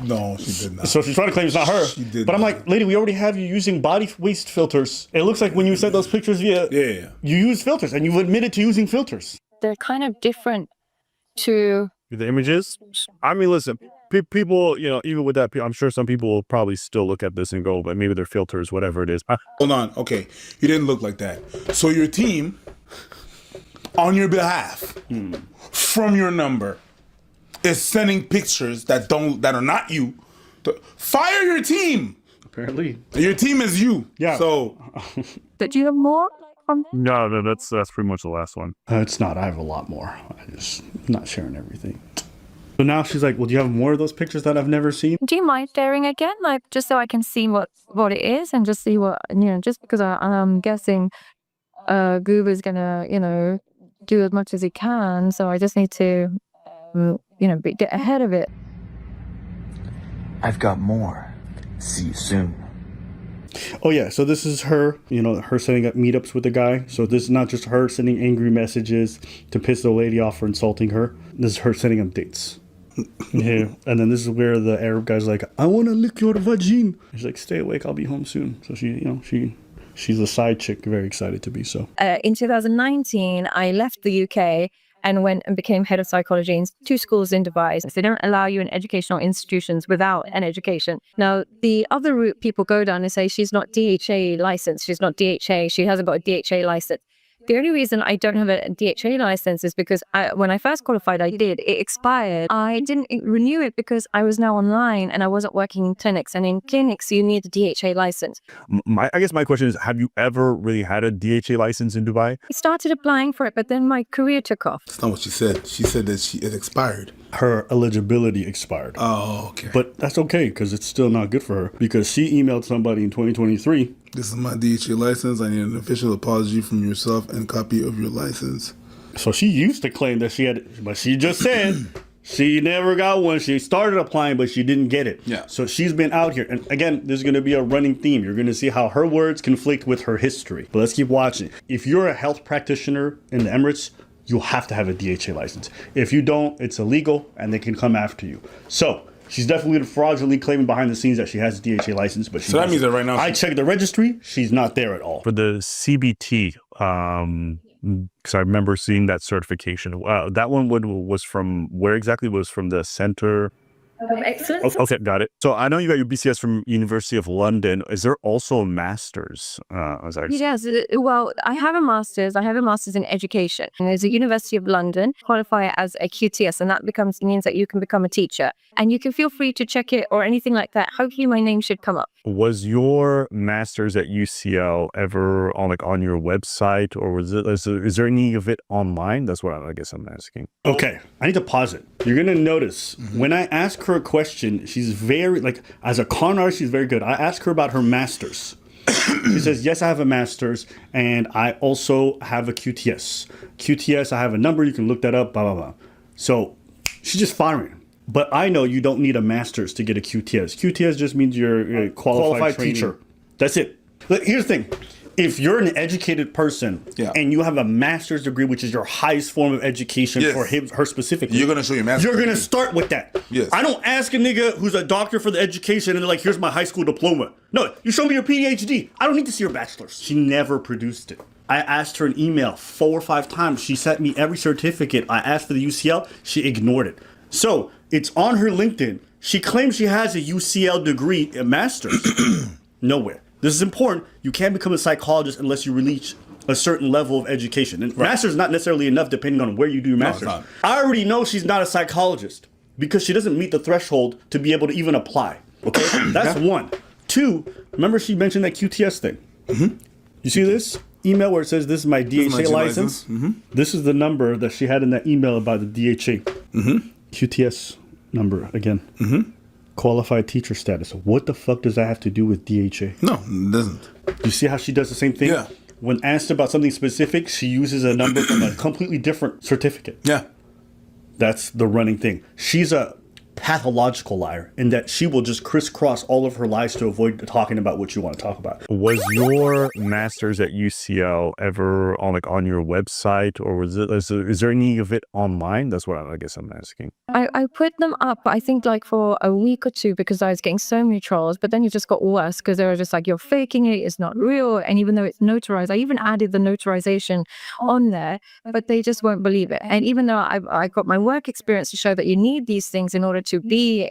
No, she did not. So she's trying to claim it's not her. She did but I'm not. like, lady, we already have you using body waste filters. It looks like when you sent those pictures you use filters, and you've admitted to using filters. They're kind of different to... The images? I mean, listen, people, even with that, I'm sure some people will probably still look at this and go, but maybe they're filters, whatever it is. Hold on. Okay. You didn't look like that. So your team, on your behalf, from your number, is sending pictures that are not you. Fire your team. Apparently. Your team is you. Yeah. So. But do you have more? No, that's pretty much the last one. It's not. I have a lot more. I'm not sharing everything. So now she's like, well, do you have more of those pictures that I've never seen? Do you mind sharing again? Like, just so I can see what it is and just see what, just because I'm guessing Goober's going to, do as much as he can. So I just need to, get ahead of it. I've got more. See you soon. Oh, yeah. So this is her, her setting up meetups with the guy. So this is not just her sending angry messages to piss the lady off for insulting her. This is her setting up dates. Yeah. And then this is where the Arab guy's like, I want to lick your vagine. She's like, stay awake. I'll be home soon. So she's a side chick, very excited to be so. In 2019, I left the UK and went and became head of psychology in 2 schools in Dubai. So they don't allow you in educational institutions without an education. Now, the other route people go down and say she's not DHA licensed, she's not DHA, she hasn't got a DHA license. The only reason I don't have a DHA license is because when I first qualified, it expired. I didn't renew it because I was now online and I wasn't working in clinics. And in clinics, you need a DHA license. I guess my question is, have you ever really had a DHA license in Dubai? I started applying for it, but then my career took off. That's not what she said. She said that it expired. Her eligibility expired. Oh, okay. But that's okay because it's still not good for her because she emailed somebody in 2023. This is my DHA license. I need an official apology from yourself and copy of your license. So she used to claim that she had, but she just said she never got one. She started applying, but she didn't get it. Yeah. So she's been out here. And again, this is going to be a running theme. You're going to see how her words conflict with her history. But let's keep watching. If you're a health practitioner in the Emirates, you have to have a DHA license. If you don't, it's illegal and they can come after you. So she's definitely fraudulently claiming behind the scenes that she has a DHA license, but so that means that right now I checked the registry, she's not there at all. For the CBT, because I remember seeing that certification. That one was from where exactly? Was from the center? Excellent. Okay, got it. So I know you got your BCS from University of London. Is there also a master's? Yes. Well, I have a master's. I have a master's in education. And there's a University of London, qualify it as a QTS, and that means that you can become a teacher. And you can feel free to check it or anything like that. Hopefully my name should come up. Was your master's at UCL ever on your website, or is there any of it online? That's what I guess I'm asking. Okay, I need to pause it. You're gonna notice when I ask her a question, she's very as a con artist, she's very good. I ask her about her master's. She says, yes, I have a master's, and I also have a QTS. QTS, I have a number, you can look that up, blah, blah, blah. So she's just firing. But I know you don't need a master's to get a QTS. QTS just means you're a qualified teacher. That's it. But here's the thing. If you're an educated person and you have a master's degree, which is your highest form of education for her specifically, you're going to show your master's. You're going to start with that. Yes. I don't ask a nigga who's a doctor for the education and they're like, here's my high school diploma. No, you show me your PhD. I don't need to see your bachelor's. She never produced it. I asked her an email 4 or 5 times. She sent me every certificate. I asked for the UCL. She ignored it. So it's on her LinkedIn. She claims she has a UCL degree, a master's. Nowhere. This is important. You can't become a psychologist unless you reach a certain level of education. And master's is not necessarily enough depending on where you do your master's. No, I already know she's not a psychologist because she doesn't meet the threshold to be able to even apply. Okay? That's one. 2, remember she mentioned that QTS thing. Mm-hmm. You see this email where it says this is my DHA license? Mm-hmm. This is the number that she had in that email about the DHA. Mm-hmm. QTS number again. Mm-hmm. Qualified teacher status. What the fuck does that have to do with DHA? No, it doesn't. You see how she does the same thing? Yeah. When asked about something specific, she uses a number from a completely different certificate. Yeah. That's the running thing. She's a pathological liar in that she will just crisscross all of her lies to avoid talking about what you want to talk about. Was your master's at UCL ever on your website, or is there any of it online? That's what I guess I'm asking. I put them up, I think for a week or 2 because I was getting so many trolls, but then it just got worse because they were just like, you're faking it, it's not real. And even though it's notarized, I even added the notarization on there, but they just won't believe it. And even though I got my work experience to show that you need these things in order to be,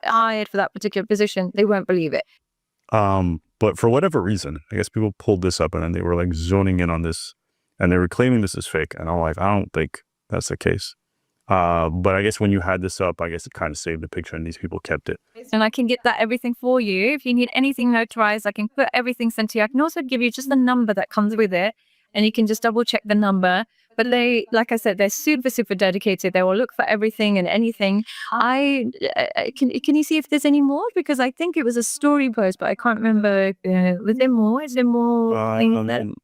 hired for that particular position, they won't believe it. But for whatever reason, I guess people pulled this up and then they were zoning in on this and they were claiming this is fake. And I'm like, I don't think that's the case. But I guess when you had this up, I guess it kind of saved the picture and these people kept it. And I can get that everything for you. If you need anything notarized, I can put everything sent to you. I can also give you just the number that comes with it and you can just double check the number. But they, like I said, they're super, super dedicated. They will look for everything and anything. Can you see if there's any more? Because I think it was a story post, but I can't remember. Was there more? Is there more?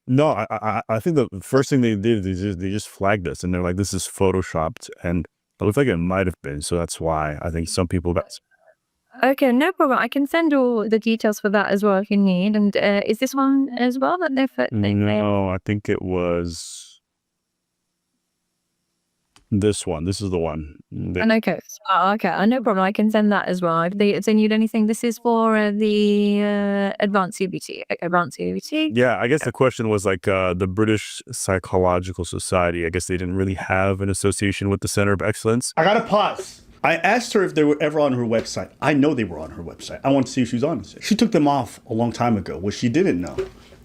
No, I think the first thing they did is they just flagged us and they're like, this is photoshopped. And it looks like it might have been. So that's why I think some people got... Okay, no problem. I can send all the details for that as well if you need. And is this one as well that they're... No, I think it was... This one. This is the one. Okay. Okay. No problem. I can send that as well. If they need anything, this is for the advanced CBT. Okay, advanced CBT. Yeah, I guess the question was the British Psychological Society. I guess they didn't really have an association with the Center of Excellence. I gotta pause. I asked her if they were ever on her website. I know they were on her website. I want to see if she was on it. She took them off a long time ago. What she didn't know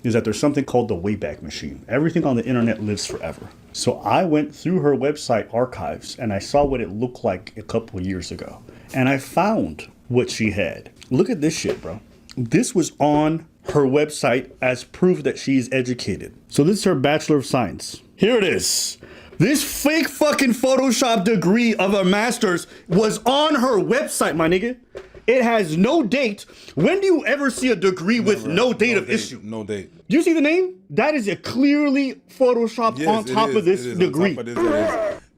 is that there's something called the Wayback Machine. Everything on the internet lives forever. So I went through her website archives and I saw what it looked like a couple of years ago. And I found what she had. Look at this shit, bro. This was on her website as proof that she's educated. So this is her Bachelor of Science. Here it is. This fake fucking Photoshop degree of a master's was on her website, my nigga. It has no date. When do you ever see a degree with no date of issue? No date. Do you see the name? That is a clearly photoshopped on top of this degree.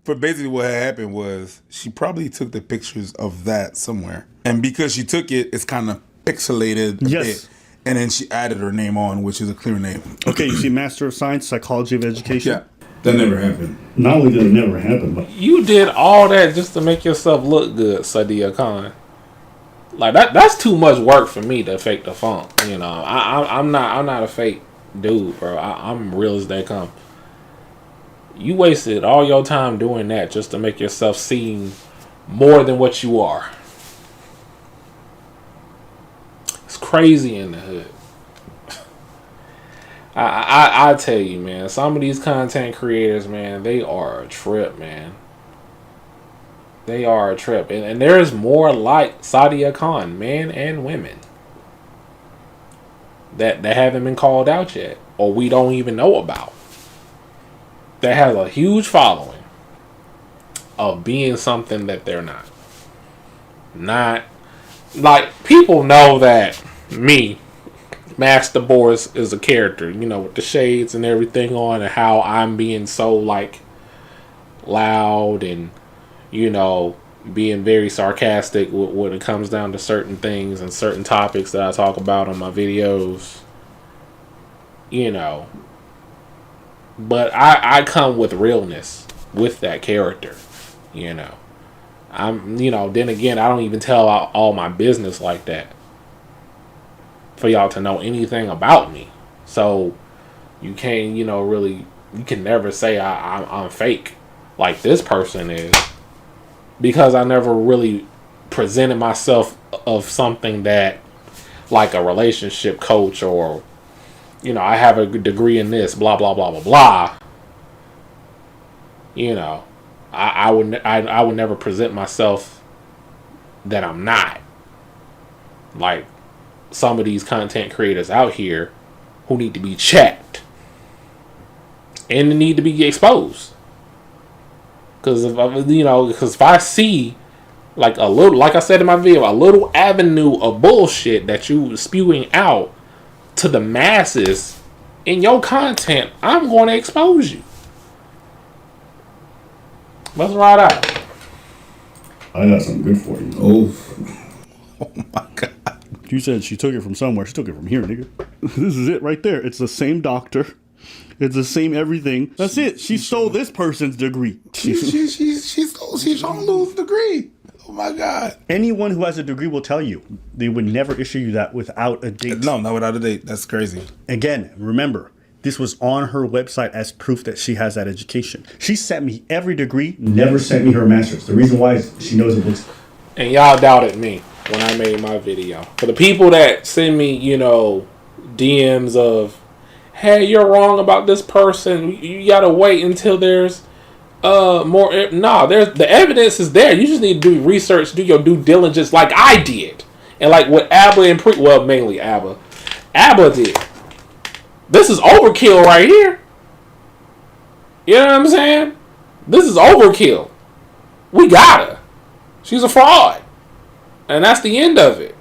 But basically what had happened was she probably took the pictures of that somewhere. And because she took it, it's kind of pixelated a bit. And then she added her name on, which is a clear name. Okay, you see Master of Science, Psychology of Education? Yeah. That never happened. Not only did it never happen, but... You did all that just to make yourself look good, Sadia Khan. Like that's too much work for me to fake the funk. I'm not a fake dude, bro. I'm real as they come. You wasted all your time doing that just to make yourself seem more than what you are. crazy in the hood. I tell you, man, some of these content creators, man, they are a trip, man. They are a trip. And there's more like Sadia Khan, men and women, that haven't been called out yet, or we don't even know about, that has a huge following of being something that they're not. Not, like, people know that me, MasterBoris, is a character, you know, with the shades and everything on, and how I'm being so, like, loud and, you know, being very sarcastic when it comes down to certain things and certain topics that I talk about on my videos, you know. But I come with realness with that character, you know. I'm, you know, then again, I don't even tell all my business like that for y'all to know anything about me. So you can't, you know, really, you can never say I'm fake like this person is, because I never really presented myself of something that, like a relationship coach, or, you know, I have a degree in this, blah blah blah blah blah. You know, I would never present myself that I'm not. Like some of these content creators out here who need to be checked and need to be exposed. Because if I see like a little, like I said in my video, a little avenue of bullshit that you spewing out to the masses in your content, I'm going to expose you. Let's ride out. I got something good for you. Oh my God. You said she took it from somewhere. She took it from here, nigga. This is it right there. It's the same doctor. It's the same everything. That's it. She stole this person's degree. She trying to lose the degree. Oh my God. Anyone who has a degree will tell you they would never issue you that without a date. No, not without a date. That's crazy. Again, remember, this was on her website as proof that she has that education. She sent me every degree, never sent me her master's. The reason why is she knows it looks. And y'all doubted me when I made my video. For the people that send me, you know, DMs of, hey, you're wrong about this person, you gotta wait until there's more. No, there's, the evidence is there. You just need to do research, do your due diligence, like I did, and like what Abba and well, mainly Abba did. This is overkill right here. You know what I'm saying? This is overkill. We got her. She's a fraud, and that's the end of it.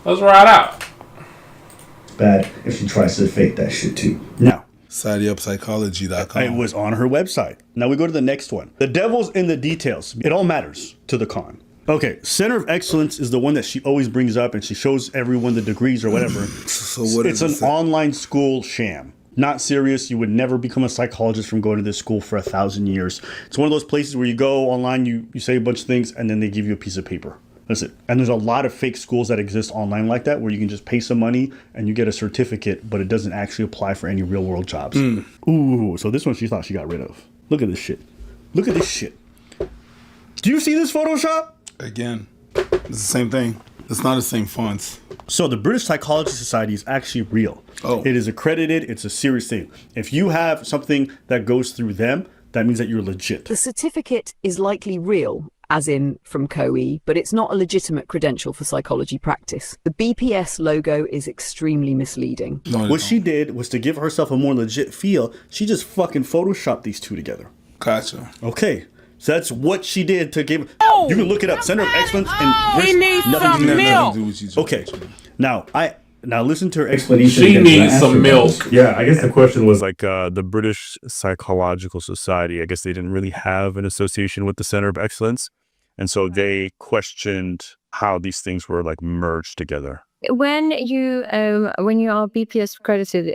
Let's ride out. Bad if she tries to fake that shit too. Now, SideUpPsychology.com. it was on her website. Now we go to the next one. The devil's in the details. It all matters to the con. Okay, Center of Excellence is the one that she always brings up, and she shows everyone the degrees or whatever. So what it's an online school sham. Not serious. You would never become a psychologist from going to this school for 1,000 years. It's one of those places where you go online, you say a bunch of things, and then they give you a piece of paper. That's it. And there's a lot of fake schools that exist online like that, where you can just pay some money and you get a certificate, but it doesn't actually apply for any real world jobs. Ooh, so this one she thought she got rid of. Look at this shit. Look at this shit. Do you see this Photoshop? Again, it's the same thing. It's not the same fonts. So the British Psychology Society is actually real. Oh. It is accredited. It's a serious thing. If you have something that goes through them, that means that you're legit. The certificate is likely real, as in from COE, but it's not a legitimate credential for psychology practice. The BPS logo is extremely misleading. What she did was to give herself a more legit feel. She just fucking photoshopped these two together. Gotcha. Okay. So that's what she did to give. You can look it up. Center of Excellence and He needs some milk. Okay. Now listen to her explanation. She needs some milk. Yeah, I guess the question was like the British Psychological Society. I guess they didn't really have an association with the Center of Excellence. And so they questioned how these things were like merged together. When you are BPS accredited,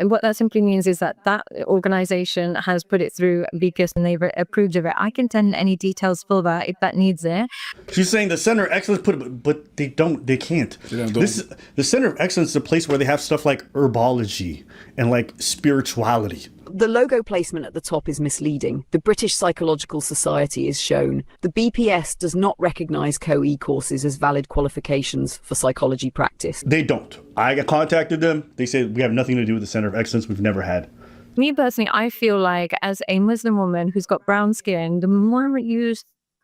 what that simply means is that organization has put it through BPS and they've approved of it. I can send any details for that if that needs it. She's saying the Center of Excellence put it, but they can't. The Center of Excellence is a place where they have stuff like herbology and like spirituality. The logo placement at the top is misleading. The British Psychological Society is shown. The BPS does not recognise COE courses as valid qualifications for psychology practice. They don't. I contacted them. They said we have nothing to do with the Center of Excellence. We've never had. Me personally, I feel like as a Muslim woman who's got brown skin, the moment you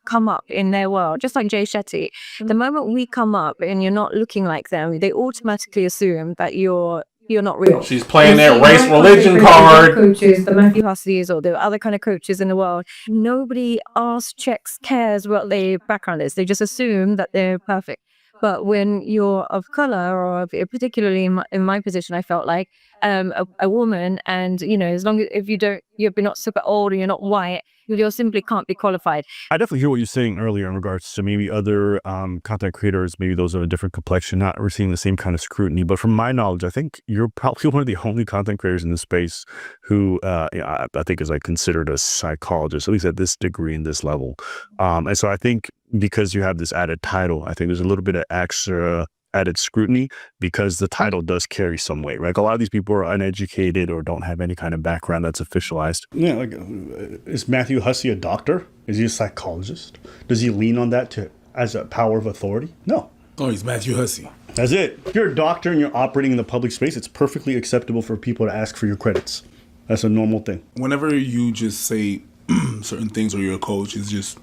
come up in their world, just like Jay Shetty, the moment we come up and you're not looking like them, they automatically assume that you're not real. She's playing that race religion card. Coaches, the Matthew Husseys or the other kind of coaches in the world, nobody asks, checks, cares what their background is. They just assume that they're perfect. But when you're of color, or particularly in my position, I felt like a woman, and as long as if you're not super old or you're not white, you simply can't be qualified. I definitely hear what you're saying earlier in regards to maybe other content creators, maybe those of a different complexion, not receiving the same kind of scrutiny. But from my knowledge, I think you're probably one of the only content creators in this space who I think is like considered a psychologist, at least at this degree and this level. And so I think because you have this added title, I think there's a little bit of extra added scrutiny because the title does carry some weight, right? Like a lot of these people are uneducated or don't have any kind of background that's officialized. Yeah, like is Matthew Hussey a doctor? Is he a psychologist? Does he lean on that as a power of authority? No. Oh, he's Matthew Hussey. That's it. If you're a doctor and you're operating in the public space, it's perfectly acceptable for people to ask for your credits. That's a normal thing. Whenever you just say certain things or you're a coach, it's just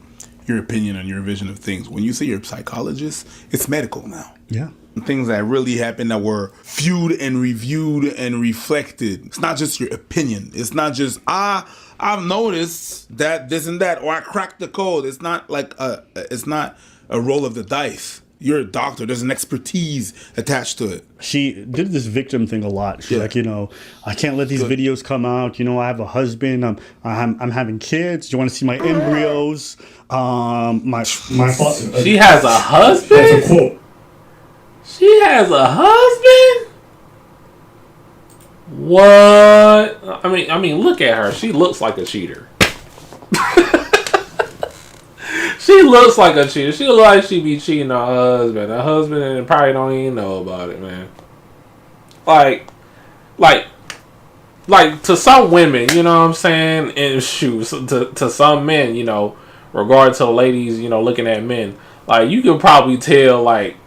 your opinion and your vision of things. When you say you're a psychologist, it's medical now. Yeah. Things that really happened that were viewed and reviewed and reflected. It's not just your opinion. It's not just, I've noticed that this and that, or I cracked the code. It's not like it's not a roll of the dice. You're a doctor. There's an expertise attached to it. She did this victim thing a lot. She's like, I can't let these videos come out. I have a husband. I'm having kids. Do you want to see my embryos? My father. She has a husband? That's a quote. She has a husband? What? I mean, look at her. She looks like a cheater. She looks like a cheater. She looks like she be cheating on her husband. Her husband and probably don't even know about it, man. Like to some women, you know what I'm saying? And shoes to some men, regard to ladies, looking at men. Like you can probably tell, like,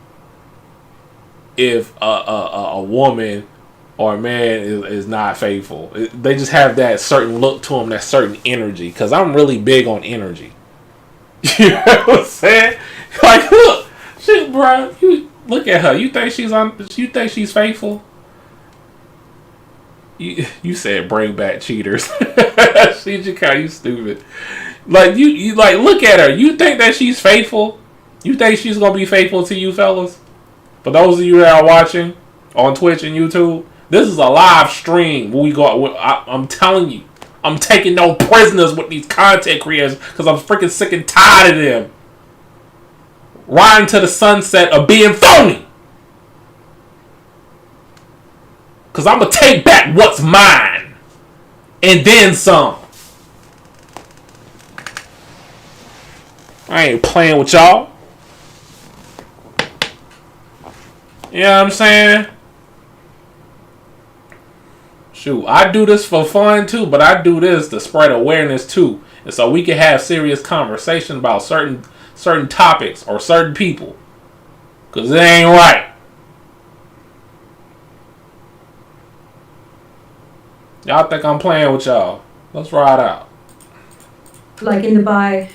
if a woman or a man is not faithful. They just have that certain look to them, that certain energy. Because I'm really big on energy. You know what I'm saying? Like, look, shit, bro. You look at her. You think she's faithful? You said bring back cheaters. She just kind of stupid. Like you like look at her. You think that she's faithful? You think she's gonna be faithful to you, fellas? For those of you that are watching on Twitch and YouTube, this is a live stream. I'm telling you, I'm taking no prisoners with these content creators because I'm freaking sick and tired of them riding to the sunset of being phony. Because I'm going to take back what's mine and then some. I ain't playing with y'all. You know what I'm saying? Shoot, I do this for fun too, but I do this to spread awareness too. And so we can have serious conversation about certain topics or certain people. Because it ain't right. Y'all think I'm playing with y'all. Let's ride out. Like in Dubai,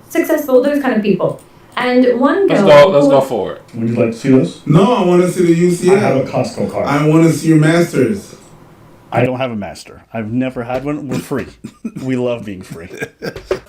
successful, those kind of people. And one girl... Let's go for it. Would you like to see those? No, I want to see the UCL. I have a Costco card. I want to see your masters. I don't have a master. I've never had one. We're free. We love being free.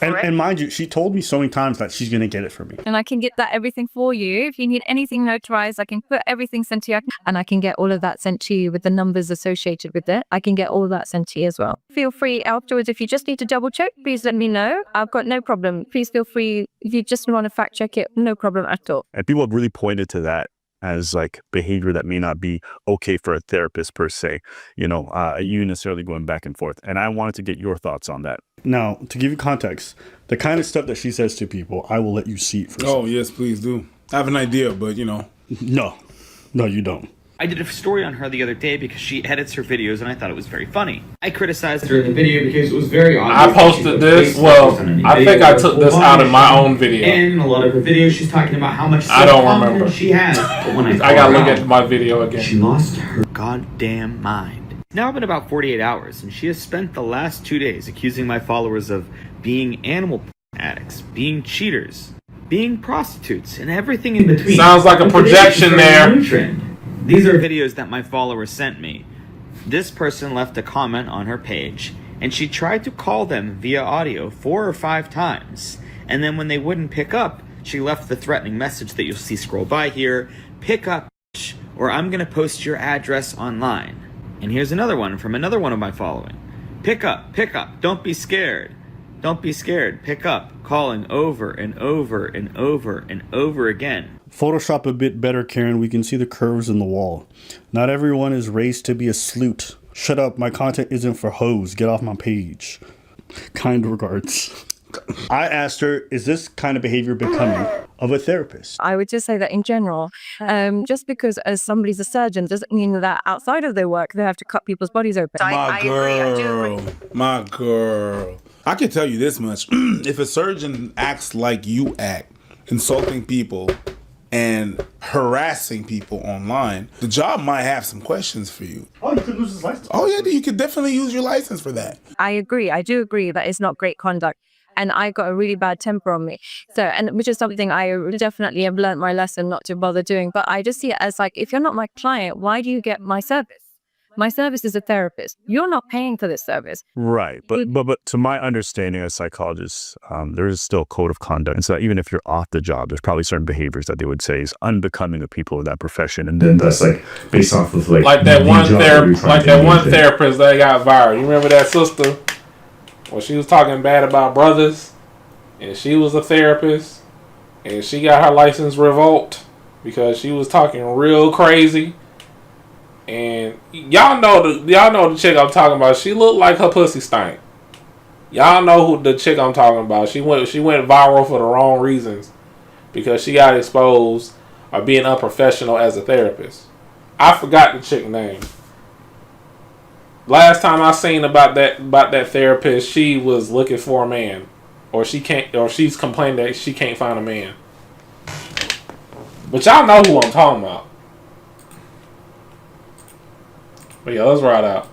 And mind you, she told me so many times that she's going to get it for me. And I can get that everything for you. If you need anything notarized, I can put everything sent to you. And I can get all of that sent to you with the numbers associated with it. I can get all of that sent to you as well. Feel free afterwards. If you just need to double check, please let me know. I've got no problem. Please feel free. If you just want to fact check it, no problem at all. And people have really pointed to that as like behavior that may not be okay for a therapist per se, you necessarily going back and forth. And I wanted to get your thoughts on that. Now, to give you context, the kind of stuff that she says to people, I will let you see it for yourself. Oh, yes, please do. I have an idea, but No, you don't. I did a story on her the other day because she edits her videos and I thought it was very funny. I criticized her in the video because it was very obvious. I posted this. Well, I think I took this out of my own video. And in a lot of her videos, she's talking about how much I don't remember. she has. But when I gotta look at my video again. She lost her goddamn mind. Now been about 48 hours, and she has spent the last 2 days accusing my followers of being animal addicts, being cheaters, being prostitutes, and everything in between. Sounds like a projection there. These are videos that my followers sent me. This person left a comment on her page, and she tried to call them via audio 4 or 5 times. And then when they wouldn't pick up, she left the threatening message that you'll see scroll by here: pick up, or I'm gonna post your address online. And here's another one from another one of my following. Pick up, don't be scared. Don't be scared, pick up, calling over and over and over and over again. Photoshop a bit better, Karen. We can see the curves in the wall. Not everyone is raised to be a sleut. Shut up, my content isn't for hoes. Get off my page. Kind regards. I asked her, is this kind of behavior becoming of a therapist? I would just say that in general, just because as somebody's a surgeon doesn't mean that outside of their work they have to cut people's bodies open. My girl. I can tell you this much. If a surgeon acts like you act, insulting people and harassing people online, the job might have some questions for you. Oh, you could lose his license. Oh, yeah, you could definitely use your license for that. I agree. I do agree that it's not great conduct. And I got a really bad temper on me. So, and which is something I definitely have learned my lesson not to bother doing. But I just see it as like, if you're not my client, why do you get my service? My service is a therapist. You're not paying for this service. Right. But to my understanding as psychologists, there is still a code of conduct. And so even if you're off the job, there's probably certain behaviors that they would say is unbecoming of people of that profession. And then that's like based off of like that one therapist that got viral. You remember that sister? Well, she was talking bad about brothers, and she was a therapist, and she got her license revoked because she was talking real crazy. And y'all know the chick I'm talking about. She looked like her pussy stank. Y'all know who the chick I'm talking about. She went viral for the wrong reasons because she got exposed of being unprofessional as a therapist. I forgot the chick name. Last time I seen about that therapist, she was looking for a man, or she's complaining that she can't find a man. But y'all know who I'm talking about. But yeah, let's ride out.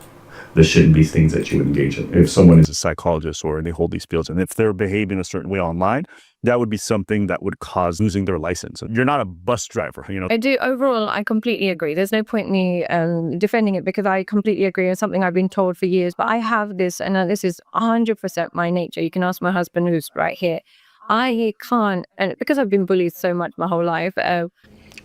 There shouldn't be things that you would engage in. If someone is a psychologist or they hold these fields, and if they're behaving a certain way online, that would be something that would cause losing their license. You're not a bus driver, you know. I do. Overall, I completely agree. There's no point in me defending it because I completely agree on something I've been told for years. But I have this, and this is 100% my nature. You can ask my husband who's right here. I can't, and because I've been bullied so much my whole life.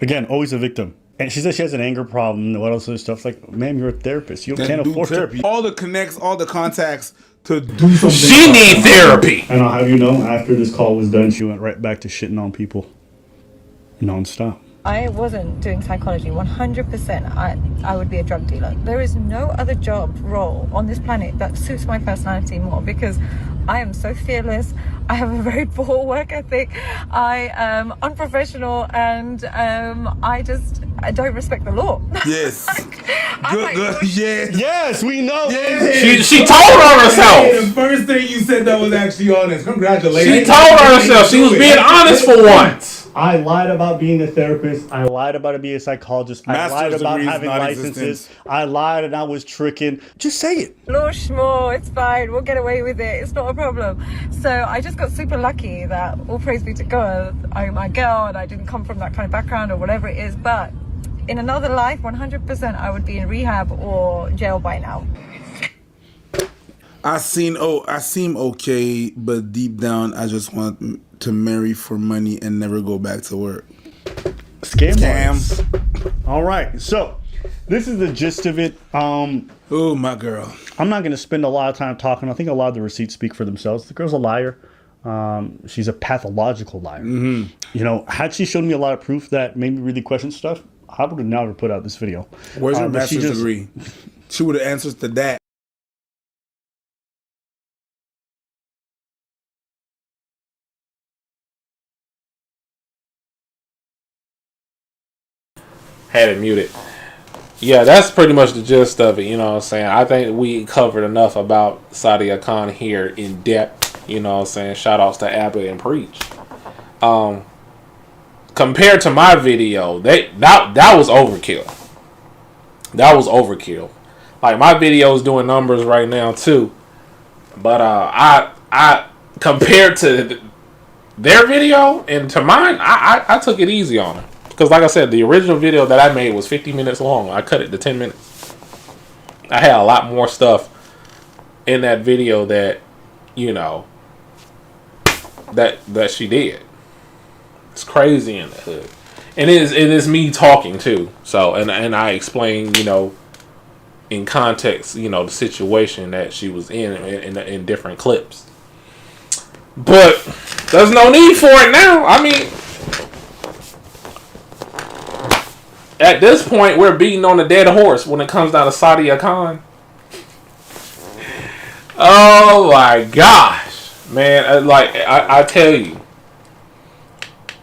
Again, always a victim. And she says she has an anger problem and what else other stuff. Like, ma'am, you're a therapist. You can't afford therapy. All the connects, all the contacts to do something. She needs therapy. And I'll have you know, after this call was done, she went right back to shitting on people nonstop. I wasn't doing psychology. 100%, I would be a drug dealer. There is no other job role on this planet that suits my personality more because I am so fearless. I have a very poor work ethic. I am unprofessional, and I don't respect the law. Yes. Good. Yes. Yes, we know. Yes. She told on herself. Hey, the first thing you said that was actually honest. Congratulations. She told on herself. She was being honest for once. I lied about being a therapist. I lied about being a psychologist. I lied about having licenses. I lied and I was tricking. Just say it. Law schmo, it's fine. We'll get away with it. It's not a problem. So I just got super lucky that, all praise be to God, I'm a girl and I didn't come from that kind of background or whatever it is. But in another life, 100%, I would be in rehab or jail by now. I seem okay, but deep down, I just want to marry for money and never go back to work. Scam. All right, so this is the gist of it. Oh, my girl. I'm not going to spend a lot of time talking. I think a lot of the receipts speak for themselves. The girl's a liar. She's a pathological liar. Mm-hmm. You know, had she shown me a lot of proof that made me really question stuff, I would have never put out this video. Where's your master's degree? She would have answered to that. Had it muted. yeah, that's pretty much the gist of it. You know what I'm saying? I think we covered enough about Sadia Khan here in depth. You know what I'm saying? Shout outs to Abbott and Preach. Compared to my video, that was overkill. That was overkill. Like, my video is doing numbers right now too, but I compared to their video and to mine, I took it easy on them. Because like I said, the original video that I made was 50 minutes long. I cut it to 10 minutes. I had a lot more stuff in that video that, you know, that she did. It's crazy in the hood. And it is me talking too. So, and I explain, you know, in context, you know, the situation that she was in different clips. But there's no need for it now. I mean, at this point, we're beating on a dead horse when it comes down to Sadia Khan. Oh my gosh, man! Like I tell you,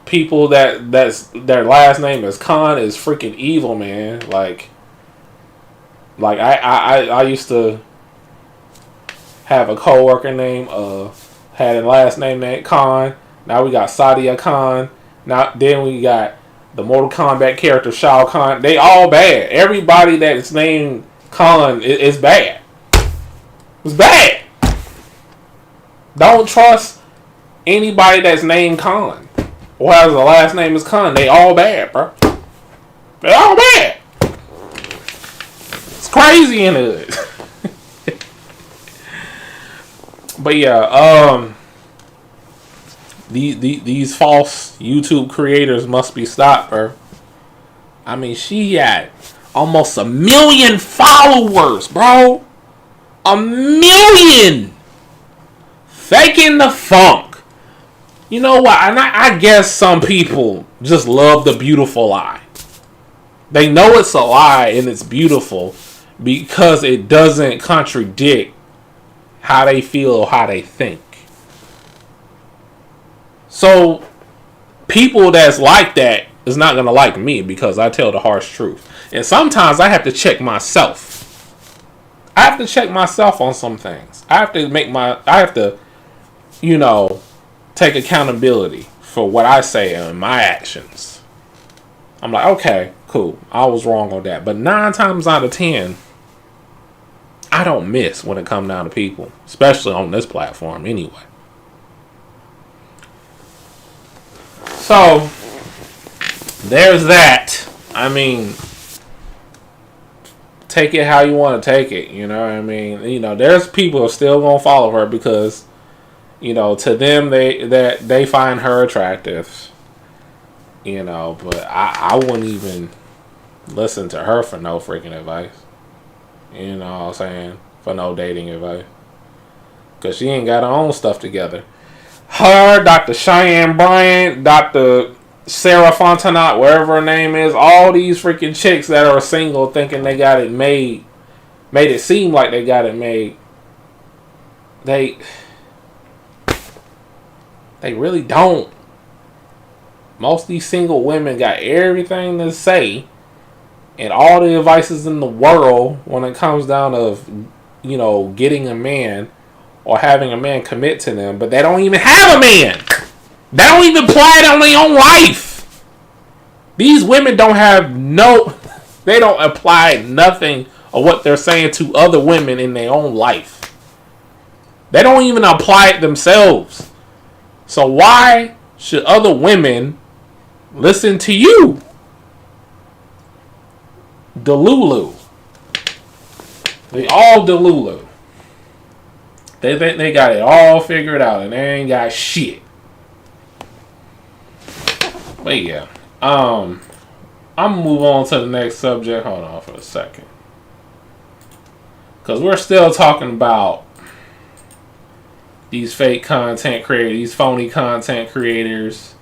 people that's their last name is Khan is freaking evil, man. Like I used to have a coworker named had a last name named Khan. Now we got Sadia Khan. Then we got the Mortal Kombat character Shao Kahn. They all bad. Everybody that's named Khan is bad. It's bad. Don't trust anybody that's named Khan or has the last name is Khan. They all bad, bro. They all bad. It's crazy in it. But yeah, these false YouTube creators must be stopped, bro. I mean, she had almost 1 million followers, bro. 1 million. Faking the funk. You know what? And I guess some people just love the beautiful lie. They know it's a lie and it's beautiful because it doesn't contradict how they feel or how they think. So, people that's like that is not going to like me because I tell the harsh truth. And sometimes I have to check myself. I have to check myself on some things. I have to, you know, take accountability for what I say and my actions. I'm like, okay, cool. I was wrong on that. But 9 times out of 10, I don't miss when it comes down to people. Especially on this platform anyway. So, there's that. I mean, take it how you want to take it. You know what I mean? You know, there's people who are still going to follow her because, you know, to them, they find her attractive. You know, but I wouldn't even listen to her for no freaking advice. You know what I'm saying? For no dating advice. Because she ain't got her own stuff together. Her, Dr. Cheyenne Bryant, Dr. Sarah Fontenot, wherever her name is, all these freaking chicks that are single thinking they got it made it seem like they got it made. They really don't. Most of these single women got everything to say and all the advices in the world when it comes down to, you know, getting a man or having a man commit to them, but they don't even have a man. They don't even apply it on their own life. These women don't have they don't apply nothing of what they're saying to other women in their own life. They don't even apply it themselves. So why should other women listen to you? Delulu. They all Delulu. They think they got it all figured out and they ain't got shit. But yeah. I'm gonna move on to the next subject. Hold on for a second. Because we're still talking about these fake content creators, these phony content creators.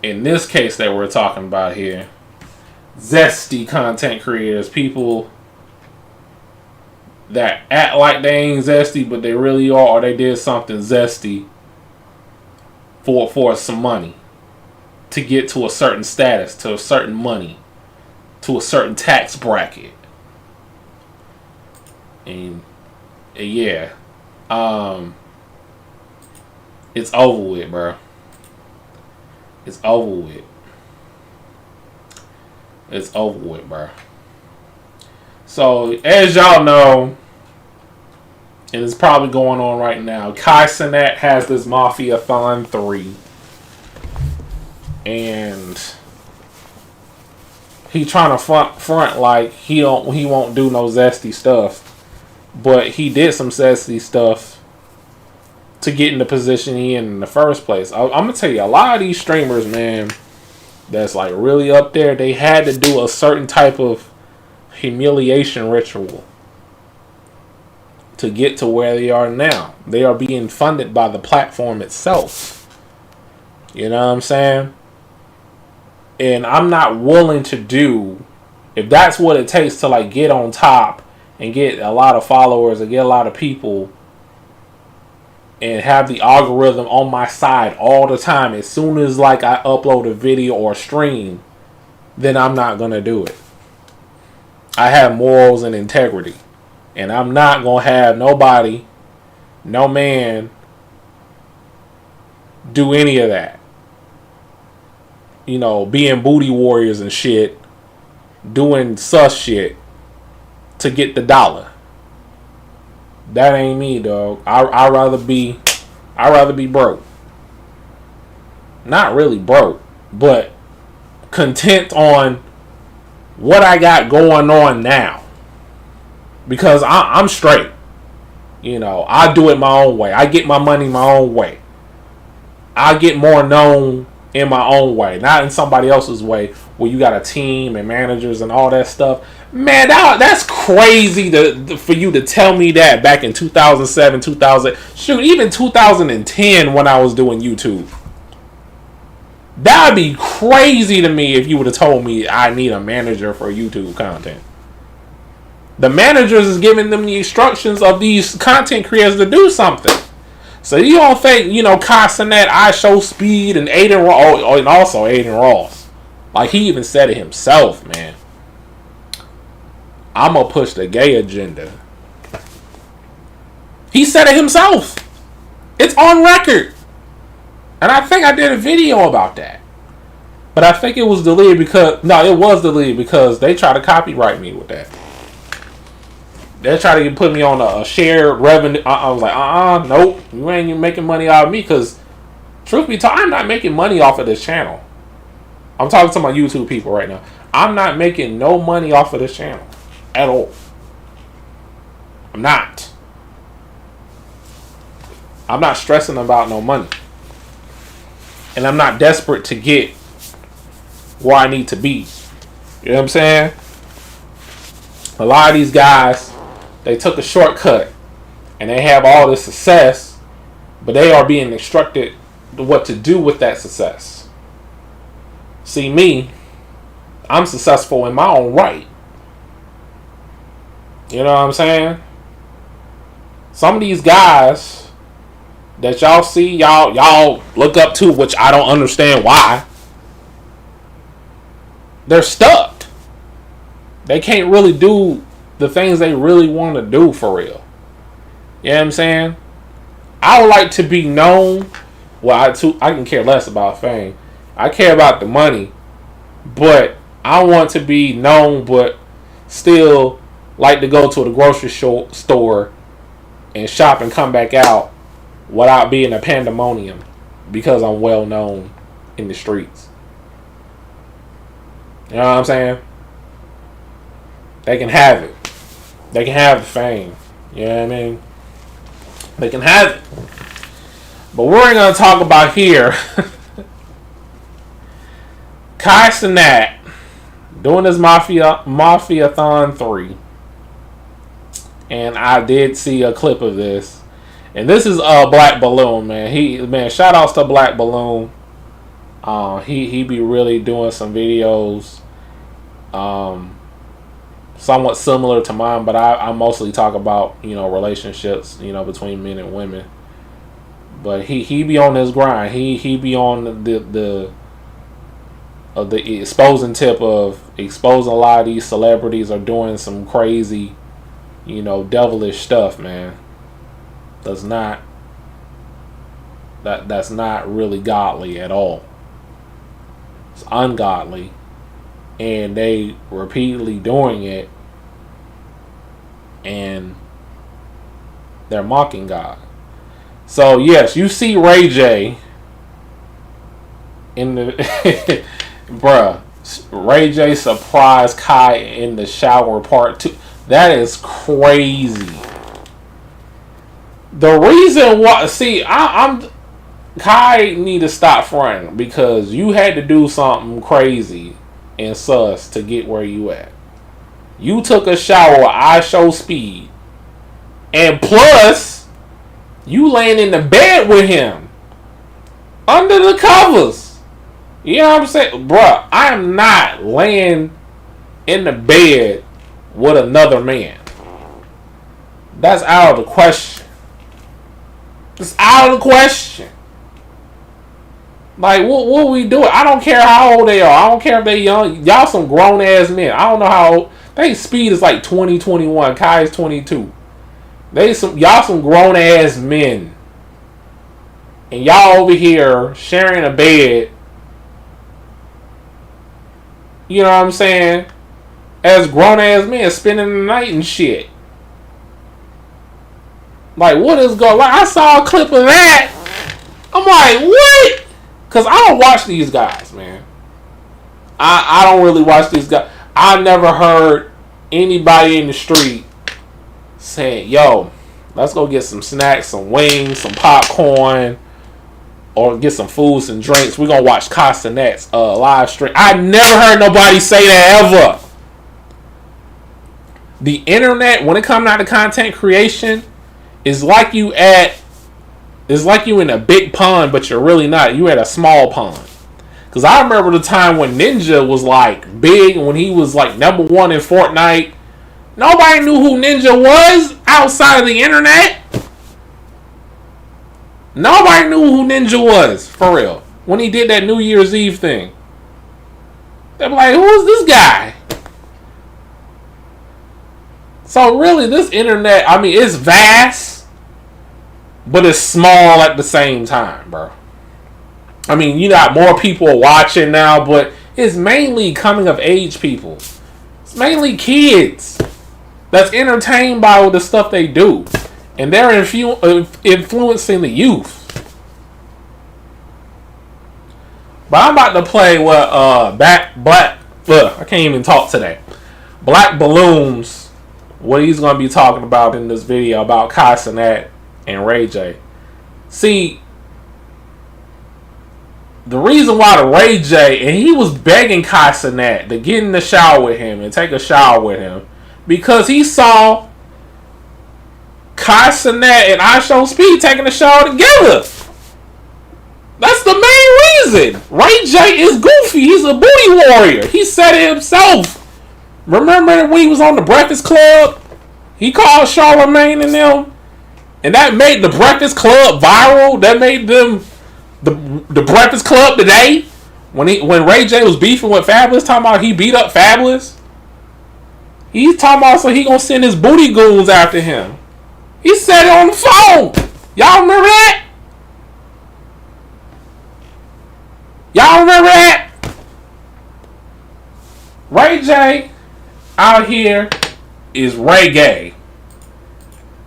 In this case that we're talking about here, zesty content creators, people that act like they ain't zesty, but they really are, or they did something zesty for some money to get to a certain status, to a certain money, to a certain tax bracket. And yeah, it's over with, bro. It's over with. It's over with, bro. So, as y'all know, and it's probably going on right now, Kai Cenat has this Mafia-thon 3. And he trying to front like he won't do no zesty stuff. But he did some zesty stuff to get in the position he in the first place. I'm going to tell you, a lot of these streamers, man, that's like really up there, they had to do a certain type of humiliation ritual to get to where they are now. They are being funded by the platform itself. You know what I'm saying? And I'm not willing to do, if that's what it takes to like get on top and get a lot of followers and get a lot of people and have the algorithm on my side all the time, as soon as like I upload a video or stream, then I'm not gonna do it. I have morals and integrity, and I'm not gonna have nobody, no man, do any of that. You know, being booty warriors and shit, doing sus shit to get the dollar. That ain't me, dog. I'd rather be broke. Not really broke, but content on what I got going on now. Because I'm straight. You know, I do it my own way. I get my money my own way. I get more known in my own way, not in somebody else's way where you got a team and managers and all that stuff. Man, that's crazy for you to tell me that back in 2007, even 2010 when I was doing YouTube. That'd be crazy to me if you would have told me I need a manager for YouTube content. The managers is giving them the instructions of these content creators to do something. So you don't think, you know, Kai Cenat, I Show Speed, and Aiden Ross, and also Aiden Ross. Like, he even said it himself, man. I'm going to push the gay agenda. He said it himself. It's on record. And I think I did a video about that. But I think it was deleted because... No, it was deleted because they tried to copyright me with that. They tried to put me on a shared revenue. I was like, nope. You ain't even making money out of me because, truth be told, I'm not making money off of this channel. I'm talking to my YouTube people right now. I'm not making no money off of this channel. At all. I'm not. I'm not stressing about no money. And I'm not desperate to get where I need to be. You know what I'm saying? A lot of these guys, they took a shortcut and they have all this success, but they are being instructed what to do with that success. See, me, I'm successful in my own right. You know what I'm saying? Some of these guys that y'all see, y'all look up to, which I don't understand why, they're stuck. They can't really do the things they really want to do for real. You know what I'm saying? I would like to be known. Well, I can care less about fame. I care about the money. But I want to be known, but still like to go to the grocery store and shop and come back out without being a pandemonium because I'm well known in the streets. You know what I'm saying? They can have it. They can have the fame. You know what I mean? They can have it. But we're going to talk about here Kai Cenat doing his Mafia-thon 3. And I did see a clip of this. And this is Black Balloon, man. Shout outs to Black Balloon. He be really doing some videos somewhat similar to mine, but I mostly talk about, you know, relationships, you know, between men and women. But he be on his grind. He be on the of the exposing tip of exposing a lot of these celebrities are doing some crazy, devilish stuff, man. That's not really godly at all. It's ungodly, and they repeatedly doing it, and they're mocking God. So yes, you see Ray J in the bruh, Ray J surprised Kai in the shower part 2. That is crazy. The reason why, see, I'm Kai need to stop fronting, because you had to do something crazy and sus to get where you at. You took a shower with I Show Speed, and plus you laying in the bed with him under the covers. You know what I'm saying? Bruh, I am not laying in the bed with another man. That's out of the question. It's out of the question. Like, what we doing? I don't care how old they are. I don't care if they young. Y'all some grown ass men. I don't know how old. I think Speed is like 20, 21. Kai is 22. Y'all some grown ass men. And y'all over here sharing a bed. You know what I'm saying? As grown ass men spending the night and shit. Like, what is going on? Like, I saw a clip of that. I'm like, what? Because I don't watch these guys, man. I don't really watch these guys. I never heard anybody in the street saying, yo, let's go get some snacks, some wings, some popcorn, or get some foods and drinks. We're going to watch Castanet's live stream. I never heard nobody say that ever. The internet, when it comes down to content creation, is like you in a big pond, but you're really not. You at a small pond. Because I remember the time when Ninja was like big, when he was like number 1 in Fortnite. Nobody knew who Ninja was outside of the internet. Nobody knew who Ninja was, for real. When he did that New Year's Eve thing. They were like, who is this guy? So really, this internet, I mean, it's vast, but it's small at the same time, bro. I mean, you got more people watching now, but it's mainly coming of age people. It's mainly kids that's entertained by the stuff they do. And they're influencing the youth. But I'm about to play what I can't even talk today. Black Balloons, what he's going to be talking about in this video about Castanet and Ray J. See, the reason why the Ray J, and he was begging Castanet to get in the shower with him and take a shower with him, because he saw Castanet and I Show Speed taking a shower together. That's the main reason. Ray J is goofy. He's a booty warrior. He said it himself. Remember when he was on the Breakfast Club? He called Charlamagne and them, and that made the Breakfast Club viral. That made them the Breakfast Club today. When Ray J was beefing with Fabulous, talking about he beat up Fabulous. He's talking about so he gonna send his booty goons after him. He said it on the phone. Y'all remember that? Y'all remember that? Ray J out here is Ray Gay.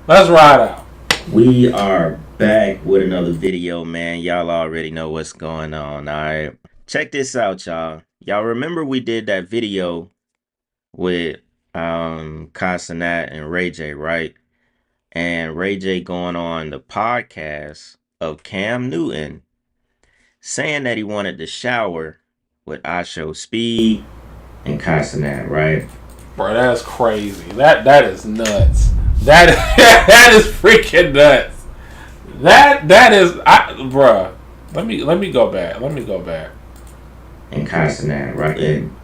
Let's ride out. We are back with another video, man. Y'all already know what's going on, alright? Check this out, y'all. Y'all remember we did that video with Castanet and Ray J, right? And Ray J going on the podcast of Cam Newton saying that he wanted to shower with I Show Speed and Castanet, right? Bro, that's crazy. That is nuts. That is freaking nuts. That is, bruh. Let me go back. And Castanet, right? And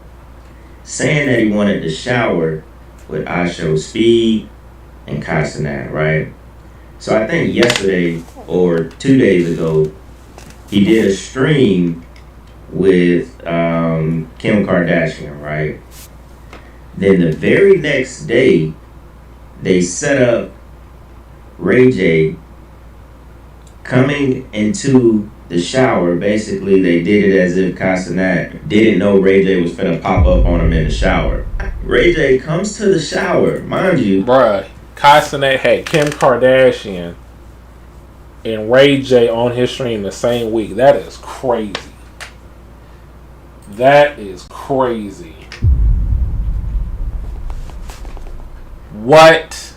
saying that he wanted to shower with I Show Speed and Castanet, right? So I think yesterday or 2 days ago, he did a stream with Kim Kardashian, right? Then the very next day, they set up Ray J coming into the shower. Basically, they did it as if Casanat didn't know Ray J was finna pop up on him in the shower. Ray J comes to the shower, mind you. Bruh, Casanat had Kim Kardashian and Ray J on his stream the same week. That is crazy. That is crazy. What?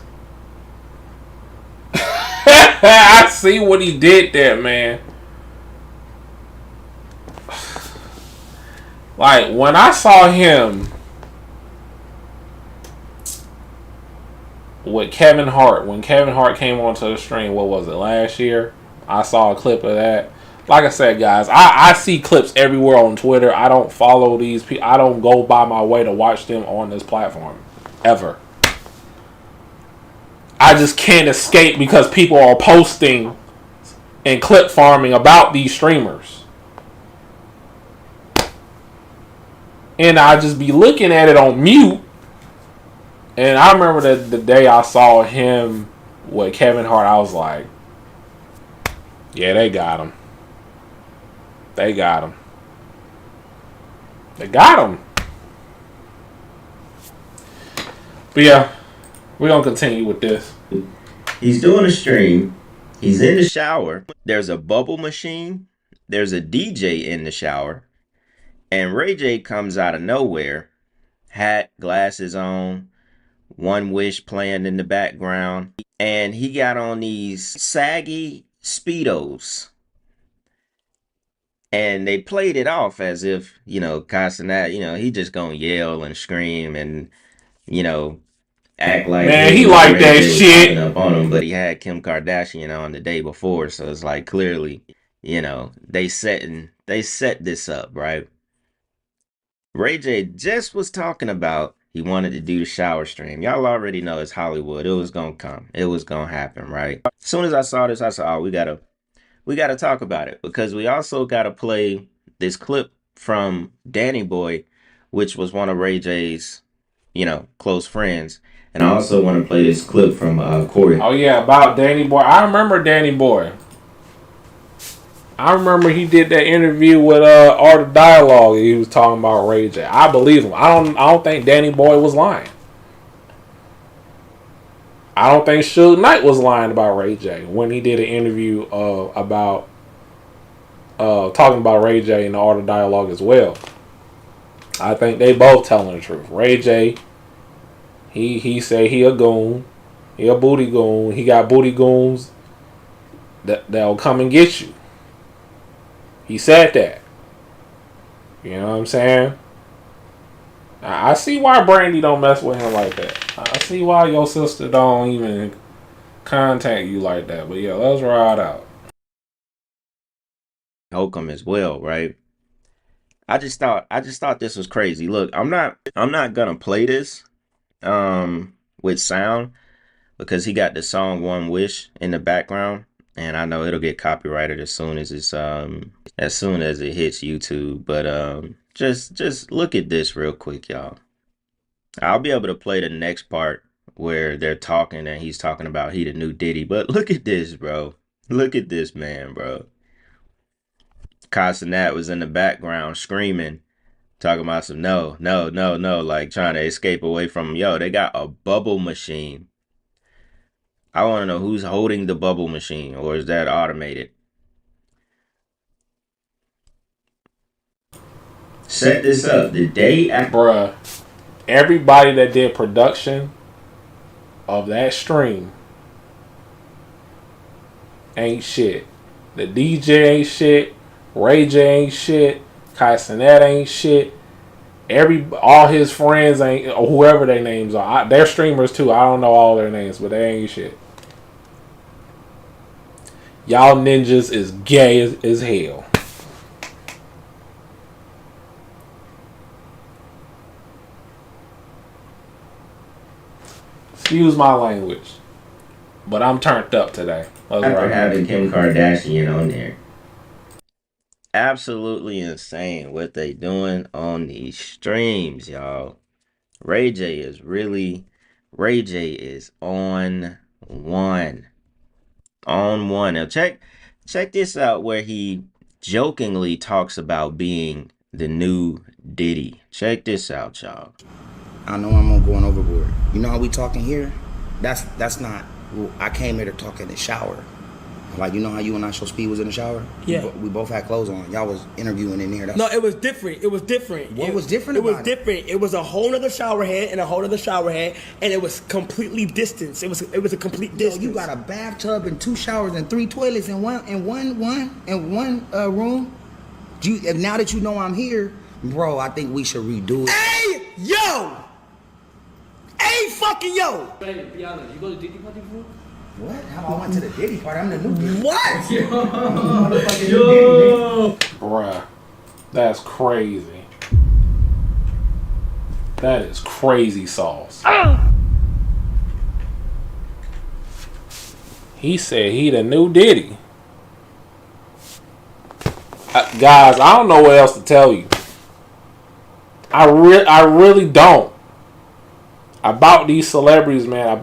I see what he did there, man. Like, when I saw him with Kevin Hart, when Kevin Hart came onto the stream, what was it, last year? I saw a clip of that. Like I said, guys, I see clips everywhere on Twitter. I don't follow these people. I don't go by my way to watch them on this platform. Ever. I just can't escape because people are posting and clip farming about these streamers. And I just be looking at it on mute. And I remember that the day I saw him with Kevin Hart, I was like, yeah, they got him. They got him. They got him. But yeah, we're going to continue with this. He's doing a stream. He's in the shower. There's a bubble machine. There's a DJ in the shower. And Ray J comes out of nowhere. Hat, glasses on. One Wish playing in the background. And he got on these saggy Speedos. And they played it off as if, you know, Casanat, you know, he just gonna yell and scream and, you know, act like, man, he like that shit up on him. But he had Kim Kardashian on the day before, so it's like clearly, you know, they set this up, right? Ray J just was talking about he wanted to do the shower stream. Y'all already know it's Hollywood. It was gonna come. It was gonna happen, right? As soon as I saw this, I said, oh, we gotta talk about it, because we also gotta play this clip from Danny Boy, which was one of Ray J's, you know, close friends. And I also want to play this clip from Corey. Oh yeah, about Danny Boy. I remember Danny Boy. I remember he did that interview with Art of Dialogue. He was talking about Ray J. I believe him. I don't think Danny Boy was lying. I don't think Suge Knight was lying about Ray J when he did an interview about talking about Ray J in the Art of Dialogue as well. I think they both telling the truth. Ray J, he said he a goon, he a booty goon. He got booty goons that'll come and get you. He said that. You know what I'm saying? I see why Brandy don't mess with him like that. I see why your sister don't even contact you like that. But yeah, let's ride out. Holcomb as well, right? I just thought this was crazy. Look, I'm not gonna play this with sound, because he got the song One Wish in the background, and I know it'll get copyrighted as soon as it hits YouTube. But just look at this real quick, y'all. I'll be able to play the next part where they're talking and he's talking about he the new Diddy. But look at this, bro. Look at this man, bro. Casanat was in the background screaming, talking about some no, like trying to escape away from him. Yo, they got a bubble machine. I want to know who's holding the bubble machine, or is that automated? Set this up the day after. Bruh, everybody that did production of that stream ain't shit. The DJ ain't shit. Ray J ain't shit. Casanat ain't shit. All his friends ain't, or whoever their names are. They're streamers too. I don't know all their names, but they ain't shit. Y'all ninjas is gay as hell. Excuse my language, but I'm turned up today. After having Kim Kardashian on there. absolutely insane what they doing on these streams, y'all. Ray J is on one. On one. Now check this out where he jokingly talks about being the new Diddy. Check this out, y'all. I know I'm going overboard. You know how we talking here? That's not. I came here to talk in the shower. Like, you know how you and I show Speed was in the shower? Yeah. We both had clothes on. Y'all was interviewing in there. No, it was different. It was different. What was different about it? It was different. It was a whole other shower head and a whole other shower head, and it was completely distanced. It was a complete distance. You got a bathtub and 2 showers and 3 toilets in one room. Now that you know I'm here, bro, I think we should redo it. Hey, yo! Hey, fucking yo! Be honest, you go to Diddy party before? What? How I went to the Diddy party? I'm the new Diddy. What? Yo! Bruh, that's crazy. That is crazy sauce. He said he the new Diddy. Guys, I don't know what else to tell you. I really don't. About these celebrities, man.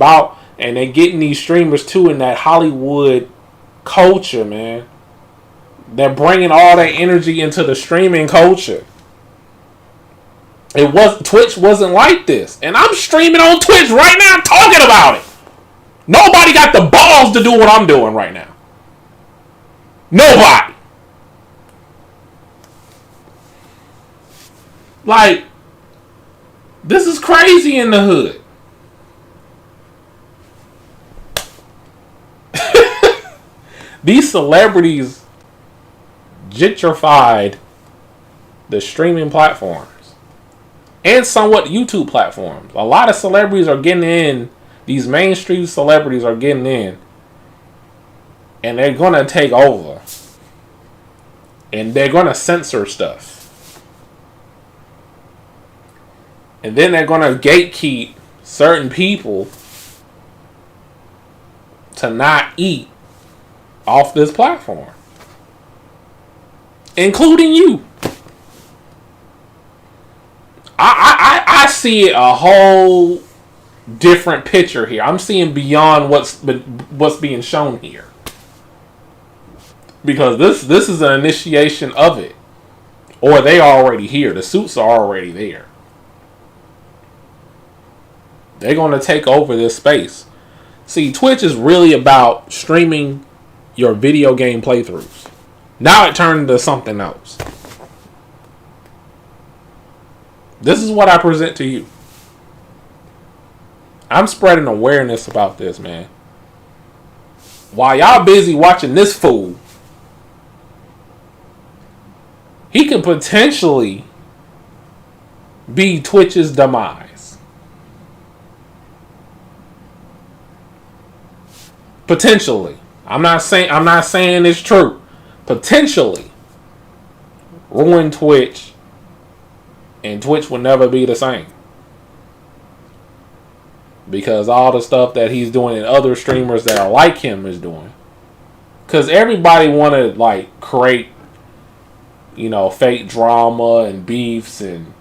And they getting these streamers too in that Hollywood culture, man. They're bringing all that energy into the streaming culture. Twitch wasn't like this, and I'm streaming on Twitch right now, talking about it. Nobody got the balls to do what I'm doing right now. Nobody. Like, this is crazy in the hood. These celebrities gentrified the streaming platforms and somewhat YouTube platforms. A lot of celebrities are getting in. These mainstream celebrities are getting in, and they're gonna take over, and they're gonna censor stuff, and then they're gonna gatekeep certain people to not eat off this platform, including you. I see a whole different picture here. I'm seeing beyond what's being shown here, because this is an initiation of it, or they are already here. The suits are already there. They're going to take over this space. See, Twitch is really about streaming your video game playthroughs. Now it turned into something else. This is what I present to you. I'm spreading awareness about this, man. While y'all busy watching this fool, he can potentially be Twitch's demise. Potentially. I'm not saying it's true. Potentially ruin Twitch, and Twitch will never be the same. Because all the stuff that he's doing and other streamers that are like him is doing. Because everybody want to like create, fake drama and beefs and,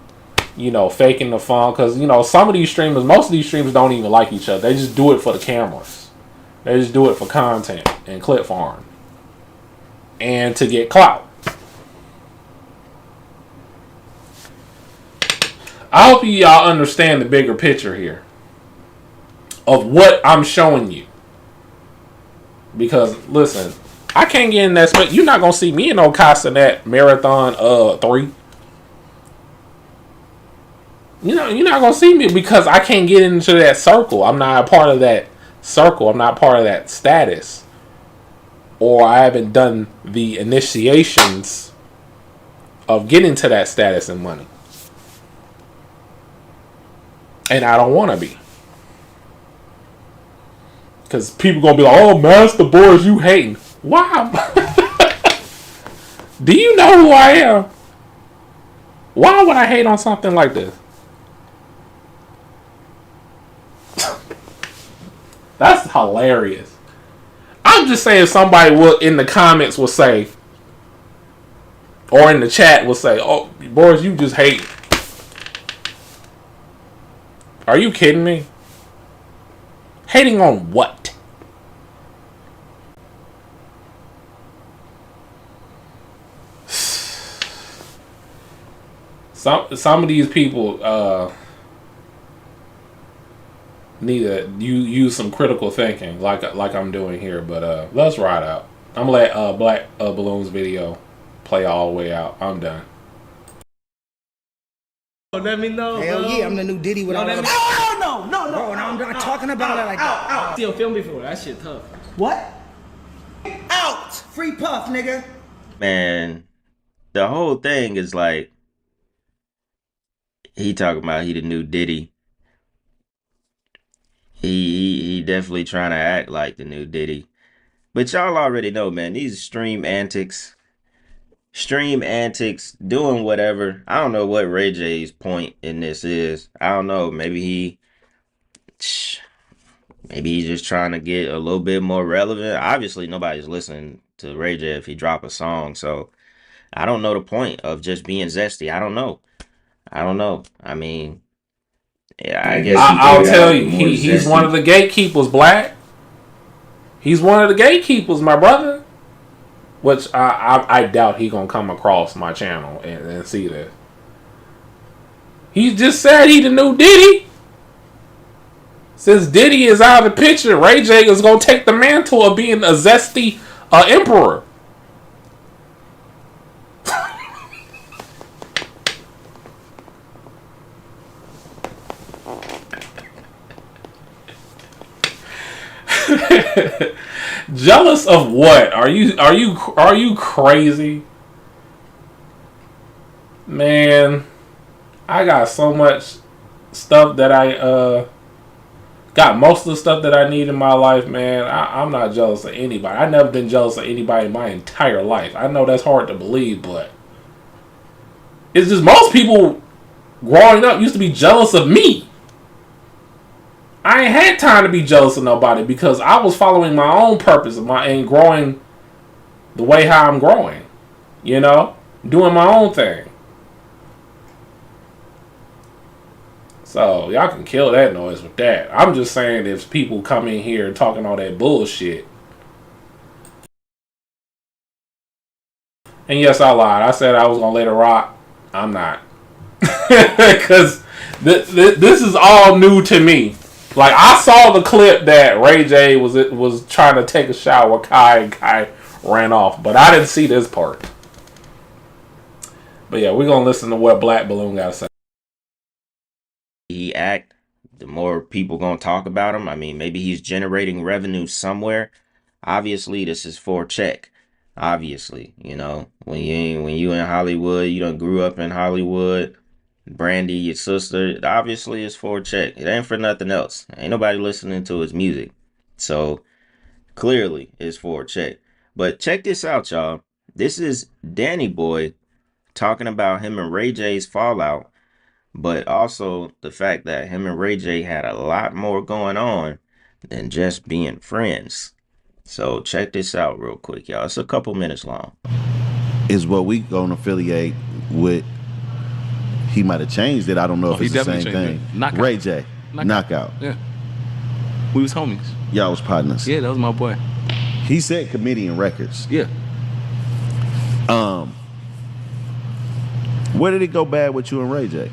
faking the fun. Because, some of these streamers, most of these streamers don't even like each other. They just do it for the cameras. They just do it for content and clip farm. And to get clout. I hope y'all understand the bigger picture here of what I'm showing you. Because, listen, I can't get in that space. You're not going to see me in no Castanet Marathon 3. You're not going to see me because I can't get into that circle. I'm not a part of that circle. I'm not part of that status. Or I haven't done the initiations of getting to that status and money. And I don't want to be. Because people going to be like, oh, MasterBoris, you hating. Why? Do you know who I am? Why would I hate on something like this? That's hilarious. I'm just saying somebody will in the comments will say, or in the chat will say, "Oh, Boris, you just hate." Are you kidding me? Hating on what? Some of these people need to use some critical thinking, like I'm doing here. But let's ride out. I'm gonna let Black Balloon's video play all the way out. I'm done. Let me know. Hell bro. yeah, I'm the new Diddy without. No, No, no, I'm not talking about it like that. See your film before. That shit tough. What? Out! Free Puff, nigga. Man, the whole thing is like, he talking about he the new Diddy. He definitely trying to act like the new Diddy. But y'all already know, man, these stream antics, doing whatever. I don't know what Ray J's point in this is. I don't know. Maybe he's just trying to get a little bit more relevant. Obviously, nobody's listening to Ray J if he drop a song. So I don't know the point of just being zesty. I don't know. I mean, yeah, I guess I'll tell you, he's one of the gatekeepers, Black. He's one of the gatekeepers, my brother. Which I doubt he gonna come across my channel and see this. He just said he the new Diddy. Since Diddy is out of the picture, Ray J is gonna take the mantle of being a zesty emperor. Jealous of what? Are you crazy? Man, I got so much stuff that I got most of the stuff that I need in my life, man. I'm not jealous of anybody. I've never been jealous of anybody in my entire life. I know that's hard to believe, but it's just most people growing up used to be jealous of me. I ain't had time to be jealous of nobody because I was following my own purpose and growing the way how I'm growing. You know? Doing my own thing. So, y'all can kill that noise with that. I'm just saying if people come in here talking all that bullshit. And yes, I lied. I said I was going to let it rock. I'm not. Because this is all new to me. Like, I saw the clip that Ray J was trying to take a shower with Kai, and Kai ran off. But I didn't see this part. But yeah, we're going to listen to what Black Balloon got to say. He act, the more people gonna talk about him. I mean, maybe he's generating revenue somewhere. Obviously, this is for check. Obviously, you know, when you in Hollywood, you done grew up in Hollywood. Brandy, your sister, obviously it's for check. It ain't for nothing else. Ain't nobody listening to his music. So clearly it's for check. But check this out, y'all. This is Danny Boy talking about him and Ray J's fallout, but also the fact that him and Ray J had a lot more going on than just being friends. So check this out real quick, y'all. It's a couple minutes long. Is what we gonna affiliate with. He might have changed it. I don't know if it's the same thing. Knockout. Ray J. Knockout. Yeah. We was homies. Y'all was partners. Yeah, that was my boy. He said Comedian Records. Yeah. Where did it go bad with you and Ray J?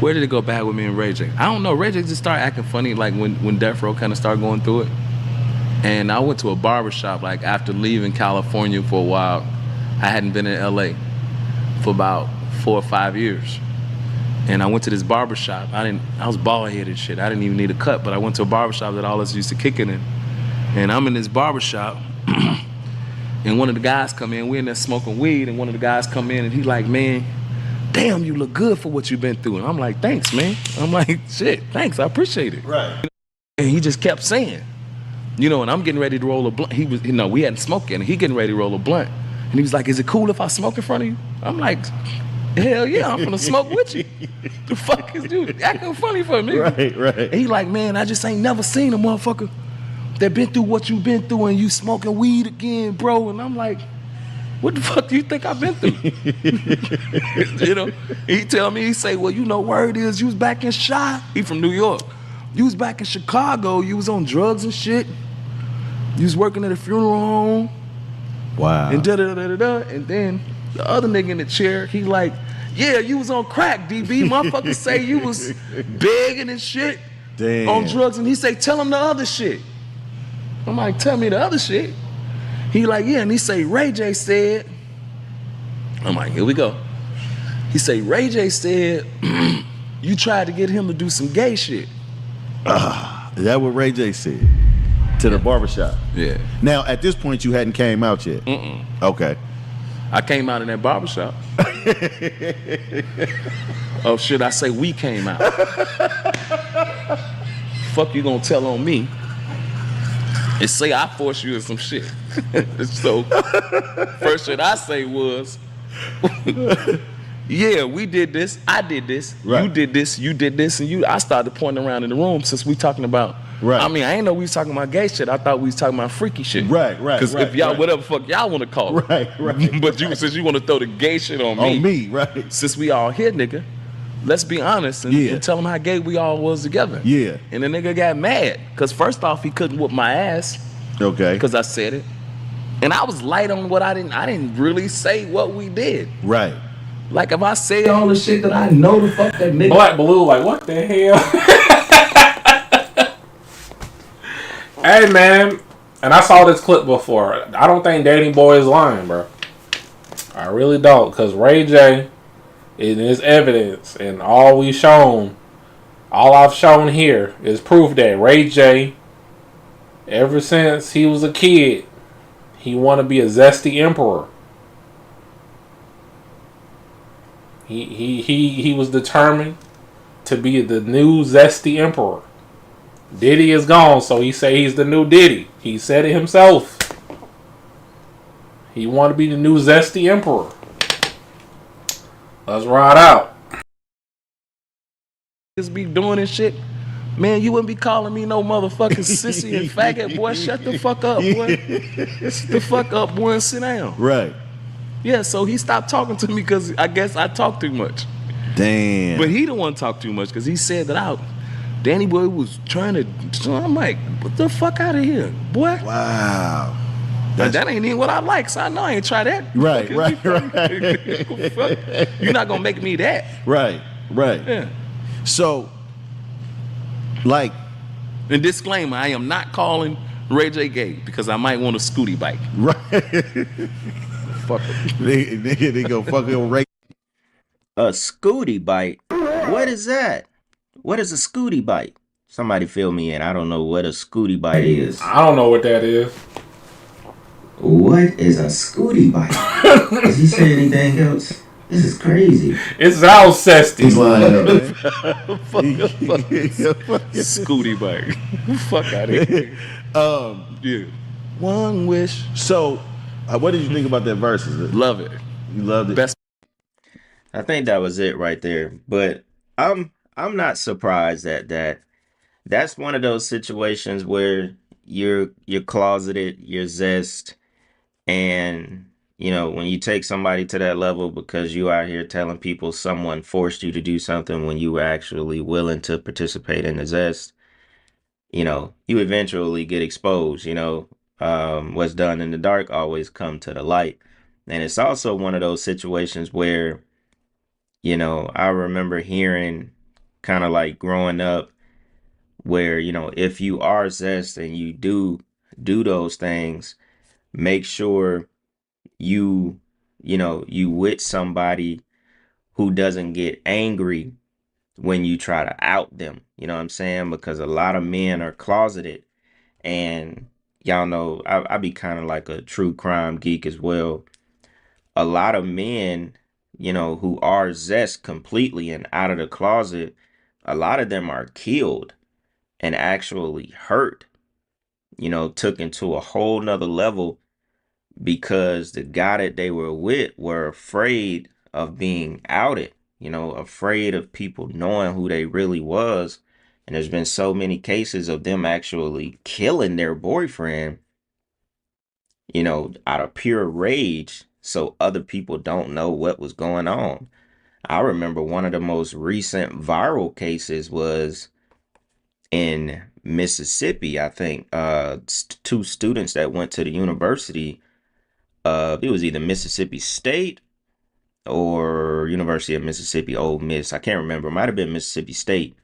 Where did it go bad with me and Ray J? I don't know. Ray J just started acting funny like when Death Row kind of started going through it. And I went to a barbershop like after leaving California for a while. I hadn't been in LA for about 4 or 5 years. And I went to this barbershop. I was bald-headed shit. I didn't even need a cut, but I went to a barbershop that all us used to kick it in. And I'm in this barbershop, and one of the guys come in. We're in there smoking weed, and one of the guys come in, and he like, man, damn, you look good for what you've been through. And I'm like, thanks, man. I'm like, shit, thanks, I appreciate it. Right. And he just kept saying, you know, and I'm getting ready to roll a blunt. He was, you know, we hadn't smoked yet, and he getting ready to roll a blunt. And he was like, is it cool if I smoke in front of you? I'm like, hell yeah, I'm gonna smoke with you. The fuck is you acting funny for me? Right. And he like, man, I just ain't never seen a motherfucker that been through what you've been through and you smoking weed again, bro. And I'm like, what the fuck do you think I've been through? You know, he tell me, he say, well, you know, word is you was back in he from New York. You was back in Chicago, you was on drugs and shit. You was working at a funeral home. Wow. And da-da-da-da-da. And then the other nigga in the chair, he like, yeah, you was on crack, DB. Motherfuckers say you was begging and shit. Damn. On drugs. And he say, tell him the other shit. I'm like, tell me the other shit. He like, yeah, and he say, Ray J said. I'm like, here we go. He say, Ray J said, you tried to get him to do some gay shit. Is that what Ray J said? To the barbershop? Yeah. Now, at this point, you hadn't came out yet? Mm-mm. Okay. I came out in that barbershop. Oh, should I say we came out? Fuck you gonna tell on me and say I forced you in some shit. So, first shit I say was, yeah, we did this, I did this, right. You did this, you did this, and I started pointing around in the room since we talking about, right. I mean, I ain't know we was talking about gay shit. I thought we was talking about freaky shit. Right. Because if y'all, whatever fuck y'all want to call it. Right. But since you want to throw the gay shit on me. On me, right. Since we all here, nigga, let's be honest and tell him how gay we all was together. Yeah. And the nigga got mad. Because first off, he couldn't whoop my ass. Okay. Because I said it. And I was light on what I didn't really say what we did. Right. Like if I say all the shit that I know the fuck that nigga. Black Blue, like, what the hell? Hey, man. And I saw this clip before. I don't think Dating Boy is lying, bro. I really don't. Because Ray J, in his evidence, and all I've shown here is proof that Ray J, ever since he was a kid, he wanted to be a zesty emperor. He was determined to be the new zesty emperor. Diddy is gone, so he say he's the new Diddy. He said it himself. He wanted to be the new zesty emperor. Let's ride out. Just be doing this shit. Man, you wouldn't be calling me no motherfucking sissy and faggot, boy. Shut the fuck up, boy. Shut the fuck up, boy, and sit down. Right. Yeah, so he stopped talking to me because I guess I talk too much. Damn. But he the one talk too much because he said that out. Danny Boy was trying to. So I'm like, what the fuck out of here, boy? Wow. That ain't even what I like, so I know I ain't try that. Right. You're not gonna make me that. Right. Yeah. So, like, and disclaimer: I am not calling Ray J gay because I might want a scooty bike. Right. Fuck it. They go fucking Ray. A scooty bike? What is that? What is a scooty bike? Somebody fill me in. I don't know what a scooty bike is. I don't know what that is. What is a scooty bike? Does he say anything else? This is crazy. It sounds zesty. Scooty bike. Fuck out of here. Yeah. One wish. So, what did you think about that verse? Love it. You loved it. Best. I think that was it right there. But I'm not surprised that that's one of those situations where you're closeted, you're zest, and you know, when you take somebody to that level because you out here telling people someone forced you to do something when you were actually willing to participate in the zest, you know, you eventually get exposed. You know, what's done in the dark always come to the light. And it's also one of those situations where, you know, I remember hearing kind of like growing up where, you know, if you are zest and you do those things, make sure you with somebody who doesn't get angry when you try to out them. You know what I'm saying? Because a lot of men are closeted, and y'all know I be kind of like a true crime geek as well. A lot of men, you know, who are zest completely and out of the closet, a lot of them are killed and actually hurt, you know, took into a whole nother level because the guy that they were with were afraid of being outed, you know, afraid of people knowing who they really was. And there's been so many cases of them actually killing their boyfriend, you know, out of pure rage, so other people don't know what was going on. I remember one of the most recent viral cases was in Mississippi. I think two students that went to the university, it was either Mississippi State or University of Mississippi, Ole Miss. I can't remember. It might have been Mississippi State.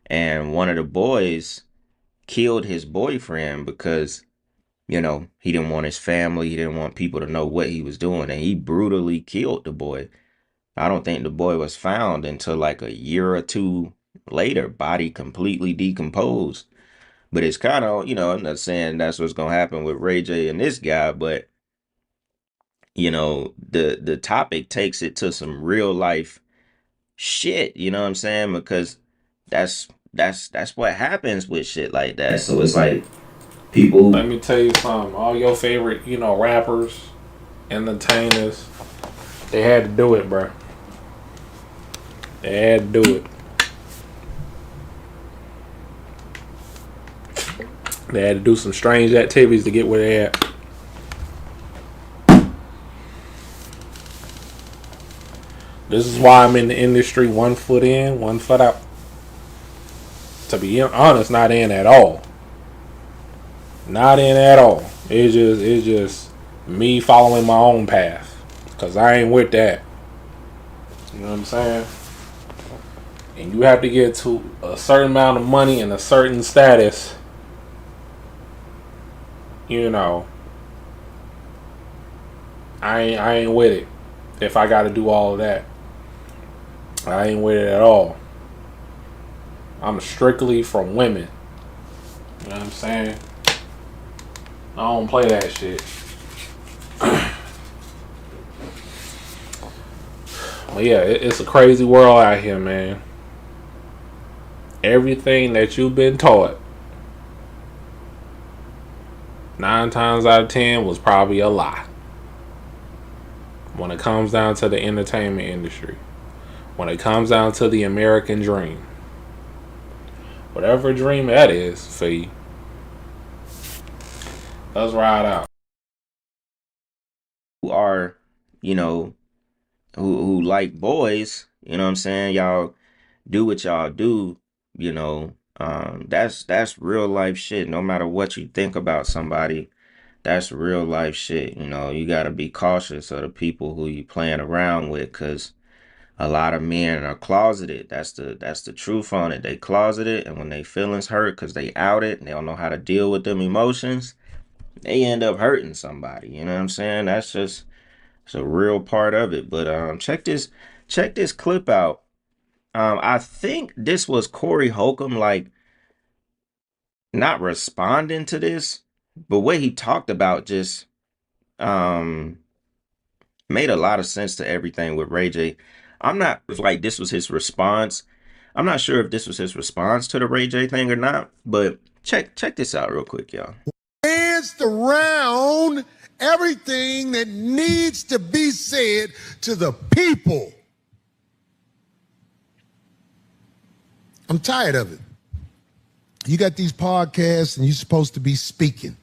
And one of the boys killed his boyfriend because, you know, he didn't want his family, he didn't want people to know what he was doing, and he brutally killed the boy. I don't think the boy was found until like a year or two later, body completely decomposed. But it's kind of, you know, I'm not saying that's what's gonna happen with Ray J and this guy, but you know, the topic takes it to some real life shit, you know what I'm saying? Because that's what happens with shit like that. So it's like people. Let me tell you something. All your favorite, you know, rappers, entertainers, they had to do it, bro. They had to do it. They had to do some strange activities to get where they at. This is why I'm in the industry, 1 foot in, 1 foot out. To be honest, not in at all. Not in at all. It's just me following my own path. Cause I ain't with that. You know what I'm saying? And you have to get to a certain amount of money and a certain status. You know, I ain't with it. If I got to do all of that, I ain't with it at all. I'm strictly from women. You know what I'm saying? I don't play that shit. But yeah, it's a crazy world out here, man. Everything that you've been taught, 9 times out of 10 was probably a lie. When it comes down to the entertainment industry, when it comes down to the American dream, whatever dream that is for you, let's ride out. Who are, you know, who like boys, you know what I'm saying? Y'all do what y'all do, you know. That's real life shit. No matter what you think about somebody, that's real life shit. You know, you gotta be cautious of the people who you playing around with, cause a lot of men are closeted. That's the truth on it. They closeted, and when they feelings hurt, cause they out it, and they don't know how to deal with them emotions, they end up hurting somebody. You know what I'm saying? That's just, it's a real part of it. But check this clip out. I think this was Corey Holcomb, like, not responding to this, but what he talked about just made a lot of sense to everything with Ray J. I'm not like this was his response. I'm not sure if this was his response to the Ray J thing or not, but check this out real quick, y'all. Danced around everything that needs to be said to the people. I'm tired of it. You got these podcasts and you're supposed to be speaking.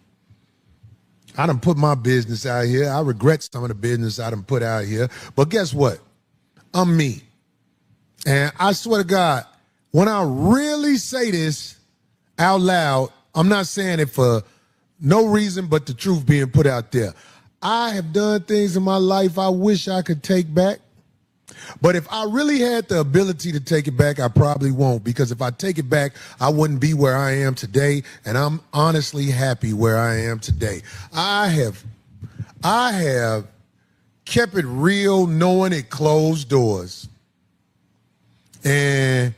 I done put my business out here. I regret some of the business I done put out here. But guess what? I'm me. And I swear to God, when I really say this out loud, I'm not saying it for no reason but the truth being put out there. I have done things in my life I wish I could take back. But if I really had the ability to take it back, I probably won't. Because if I take it back, I wouldn't be where I am today. And I'm honestly happy where I am today. I have kept it real knowing it closed doors. And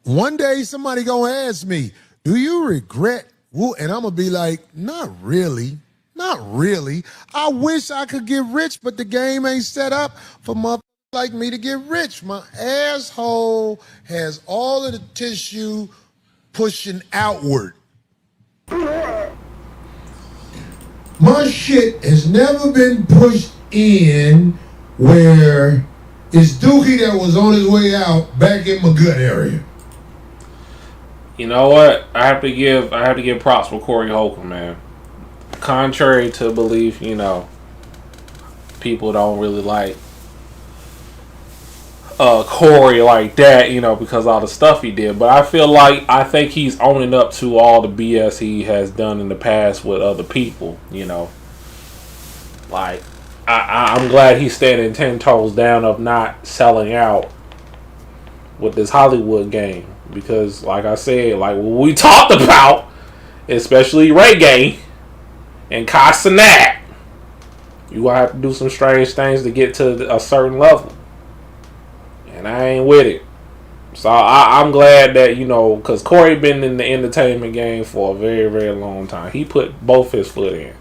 one day somebody gonna ask me, do you regret? And I'm gonna be like, not really. Not really. I wish I could get rich, but the game ain't set up for motherfuckers like me to get rich. My asshole has all of the tissue pushing outward. My shit has never been pushed in where it's Dookie that was on his way out back in my gut area. You know what? I have to give props for Corey Holcomb, man. Contrary to belief, people don't really like Corey like that, because of all the stuff he did. But I think he's owning up to all the BS he has done in the past with other people, Like, I'm glad he's standing 10 toes down of not selling out with this Hollywood game. Because, like I said, like what we talked about, especially reggae and Casanat, you gonna have to do some strange things to get to a certain level. And I ain't with it. So I'm glad that, because Corey been in the entertainment game for a very, very long time. He put both his foot in.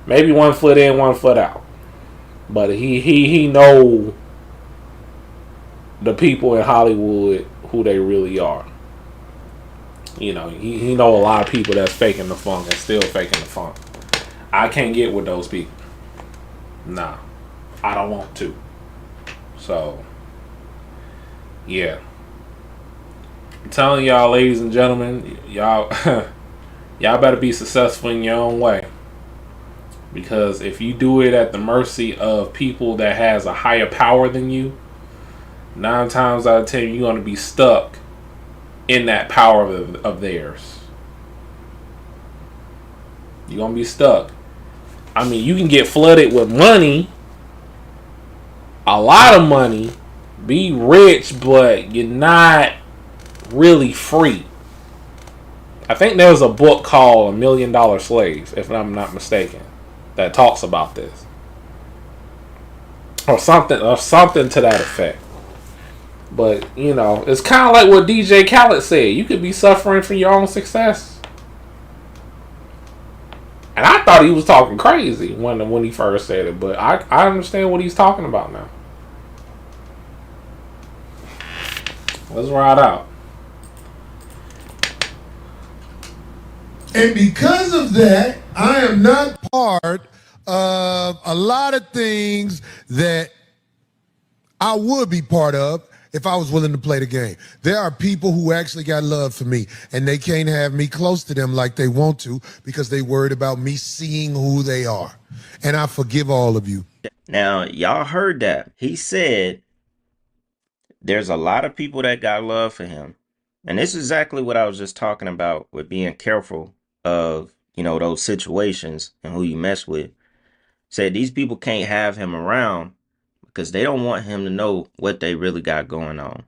Maybe one foot in, one foot out. But he know the people in Hollywood who they really are. He know a lot of people that's faking the funk and still faking the funk. I can't get with those people. Nah. I don't want to. So, yeah. I'm telling y'all, ladies and gentlemen, y'all better be successful in your own way. Because if you do it at the mercy of people that has a higher power than you, 9 times out of 10 you're going to be stuck in that power of theirs. You're going to be stuck. I mean, you can get flooded with money, a lot of money, be rich, but you're not really free. I think there was a book called $1 Million Slaves, if I'm not mistaken, that talks about this, or something to that effect. But it's kind of like what DJ Khaled said. You could be suffering for your own success. And I thought he was talking crazy when he first said it, but I understand what he's talking about now. Let's ride out. And because of that, I am not part of a lot of things that I would be part of if I was willing to play the game. There are people who actually got love for me, and they can't have me close to them like they want to because they worried about me seeing who they are. And I forgive all of you. Now, y'all heard that. He said there's a lot of people that got love for him. And this is exactly what I was just talking about with being careful of, those situations and who you mess with. Said these people can't have him around because they don't want him to know what they really got going on.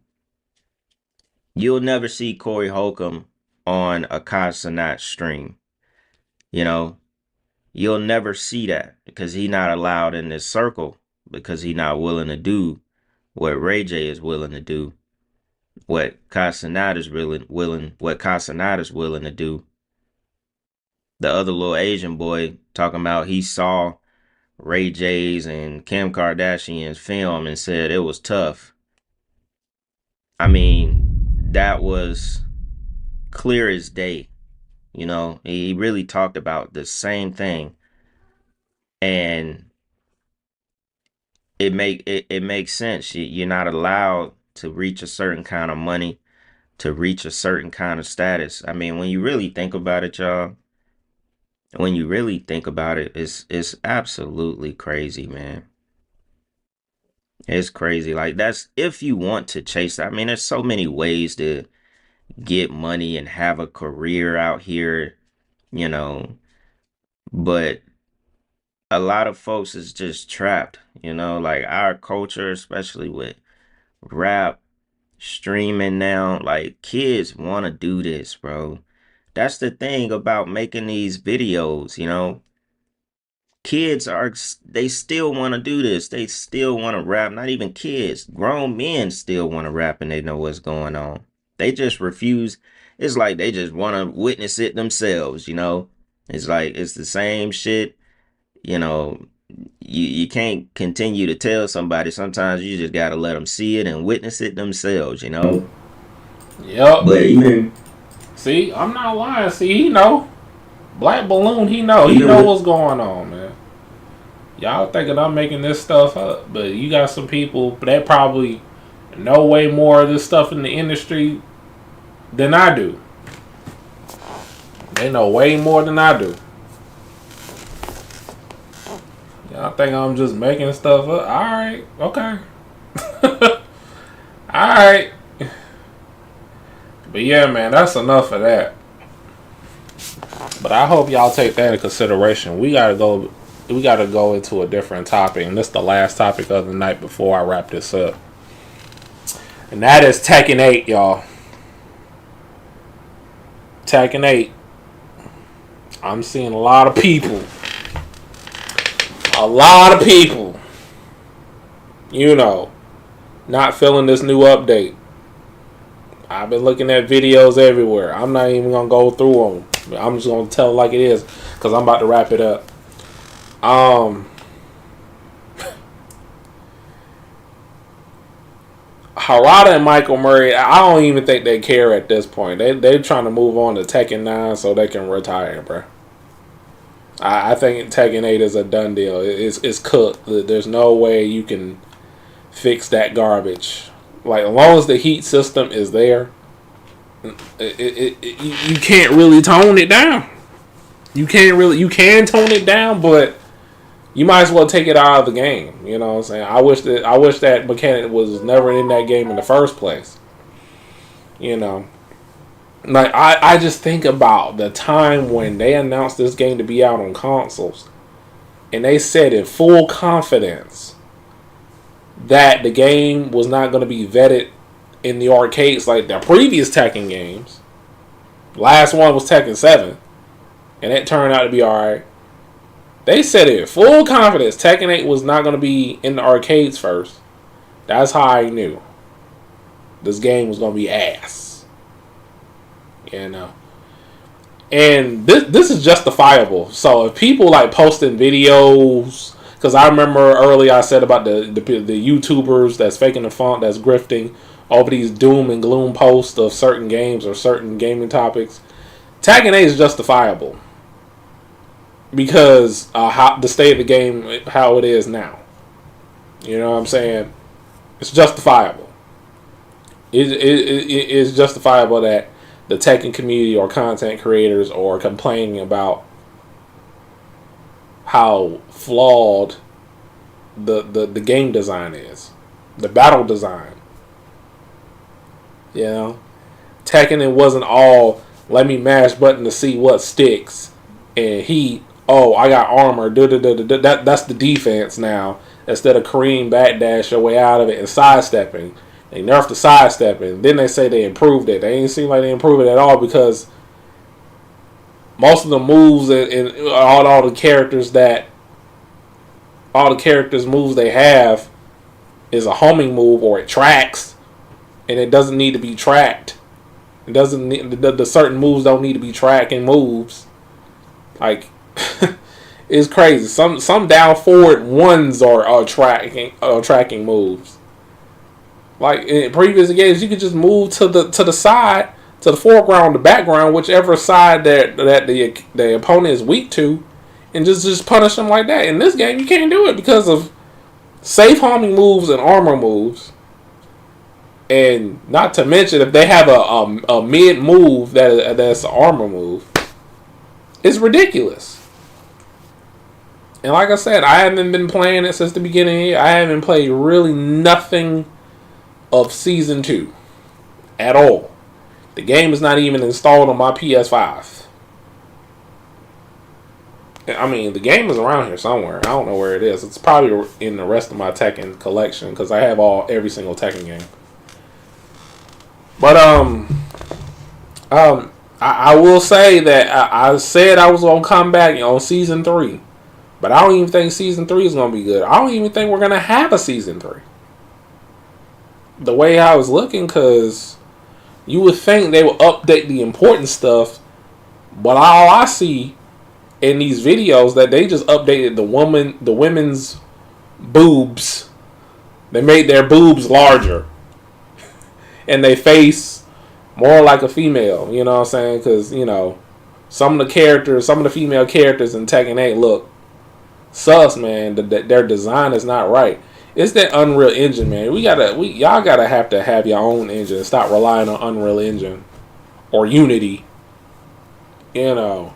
You'll never see Corey Holcomb on a Casanat stream. You'll never see that because he's not allowed in this circle because he's not willing to do what Ray J is willing to do, what Casanat is willing to do. The other little Asian boy talking about he saw Ray J's and Kim Kardashian's film and said it was tough. I mean, that was clear as day. He really talked about the same thing. And it makes sense. You're not allowed to reach a certain kind of money, to reach a certain kind of status. I mean, when you really think about it, y'all, it's absolutely crazy, man. It's crazy. Like, that's if you want to chase that. I mean, there's so many ways to get money and have a career out here, but a lot of folks is just trapped, like our culture, especially with rap, streaming now, like kids want to do this, bro. That's the thing about making these videos, kids they still want to do this. They still want to rap. Not even kids, grown men still want to rap and they know what's going on. They just refuse. It's like they just want to witness it themselves, It's like, it's the same shit, you can't continue to tell somebody. Sometimes you just got to let them see it and witness it themselves, Yep. But even... See, I'm not lying. See, he know. Black Balloon, he know what's going on, man. Y'all thinking I'm making this stuff up, but you got some people that probably know way more of this stuff in the industry than I do. They know way more than I do. Y'all think I'm just making stuff up? Alright, okay. Alright. But yeah, man, that's enough of that. But I hope y'all take that into consideration. We gotta go into a different topic, and this is the last topic of the night before I wrap this up. And that is Tekken 8, y'all. Tekken 8. I'm seeing a lot of people, you know, not feeling this new update. I've been looking at videos everywhere. I'm not even going to go through them. I'm just going to tell it like it is, because I'm about to wrap it up. Harada and Michael Murray, I don't even think they care at this point. They're trying to move on to Tekken 9 so they can retire, bro. I think Tekken 8 is a done deal. It's cooked. There's no way you can fix that garbage. Like, as long as the heat system is there, you can't really tone it down. You can tone it down, but you might as well take it out of the game. You know what I'm saying? I wish that mechanic was never in that game in the first place. You know, like I just think about the time when they announced this game to be out on consoles, and they said in full confidence that the game was not going to be vetted in the arcades like the previous Tekken games. Last one was Tekken 7, and it turned out to be alright. They said it in full confidence Tekken 8 was not going to be in the arcades first. That's how I knew this game was going to be ass. You know. And this is justifiable. So if people like posting videos, because I remember earlier I said about the YouTubers that's faking the font, that's grifting over these doom and gloom posts of certain games or certain gaming topics. Tekken 8 is justifiable. Because how the state of the game, how it is now. You know what I'm saying? It's justifiable. It's justifiable that the Tekken community or content creators are complaining about how flawed the game design is. The battle design. You know? Tekken, it wasn't all, let me mash button to see what sticks. And I got armor. That's the defense now. Instead of Kareem backdash your way out of it and sidestepping. They nerfed the sidestepping. Then they say they improved it. They ain't seem like they improved it at all, because most of the moves and all the characters moves they have is a homing move, or it tracks, and it doesn't need to be tracked. It doesn't need, the certain moves don't need to be tracking moves. Like, it's crazy. Some down forward ones are tracking moves. Like in previous games, you could just move to the side, to the foreground, the background, whichever side that the opponent is weak to, and just punish them like that. In this game, you can't do it because of safe homing moves and armor moves. And not to mention, if they have a mid move that's an armor move, it's ridiculous. And like I said, I haven't been playing it since the beginning. I haven't played really nothing of Season 2 at all. The game is not even installed on my PS5. I mean, the game is around here somewhere. I don't know where it is. It's probably in the rest of my Tekken collection, because I have every single Tekken game. But I will say that I said I was gonna come back on Season 3, but I don't even think Season 3 is gonna be good. I don't even think we're gonna have a Season 3. The way I was looking, because you would think they would update the important stuff, but all I see in these videos that they just updated the women's boobs. They made their boobs larger, and they face more like a female. You know what I'm saying? Because some of the female characters in Tekken 8 look sus, man. Their design is not right. It's that Unreal Engine, man. Y'all gotta have your own engine. Stop relying on Unreal Engine. or Unity. You know,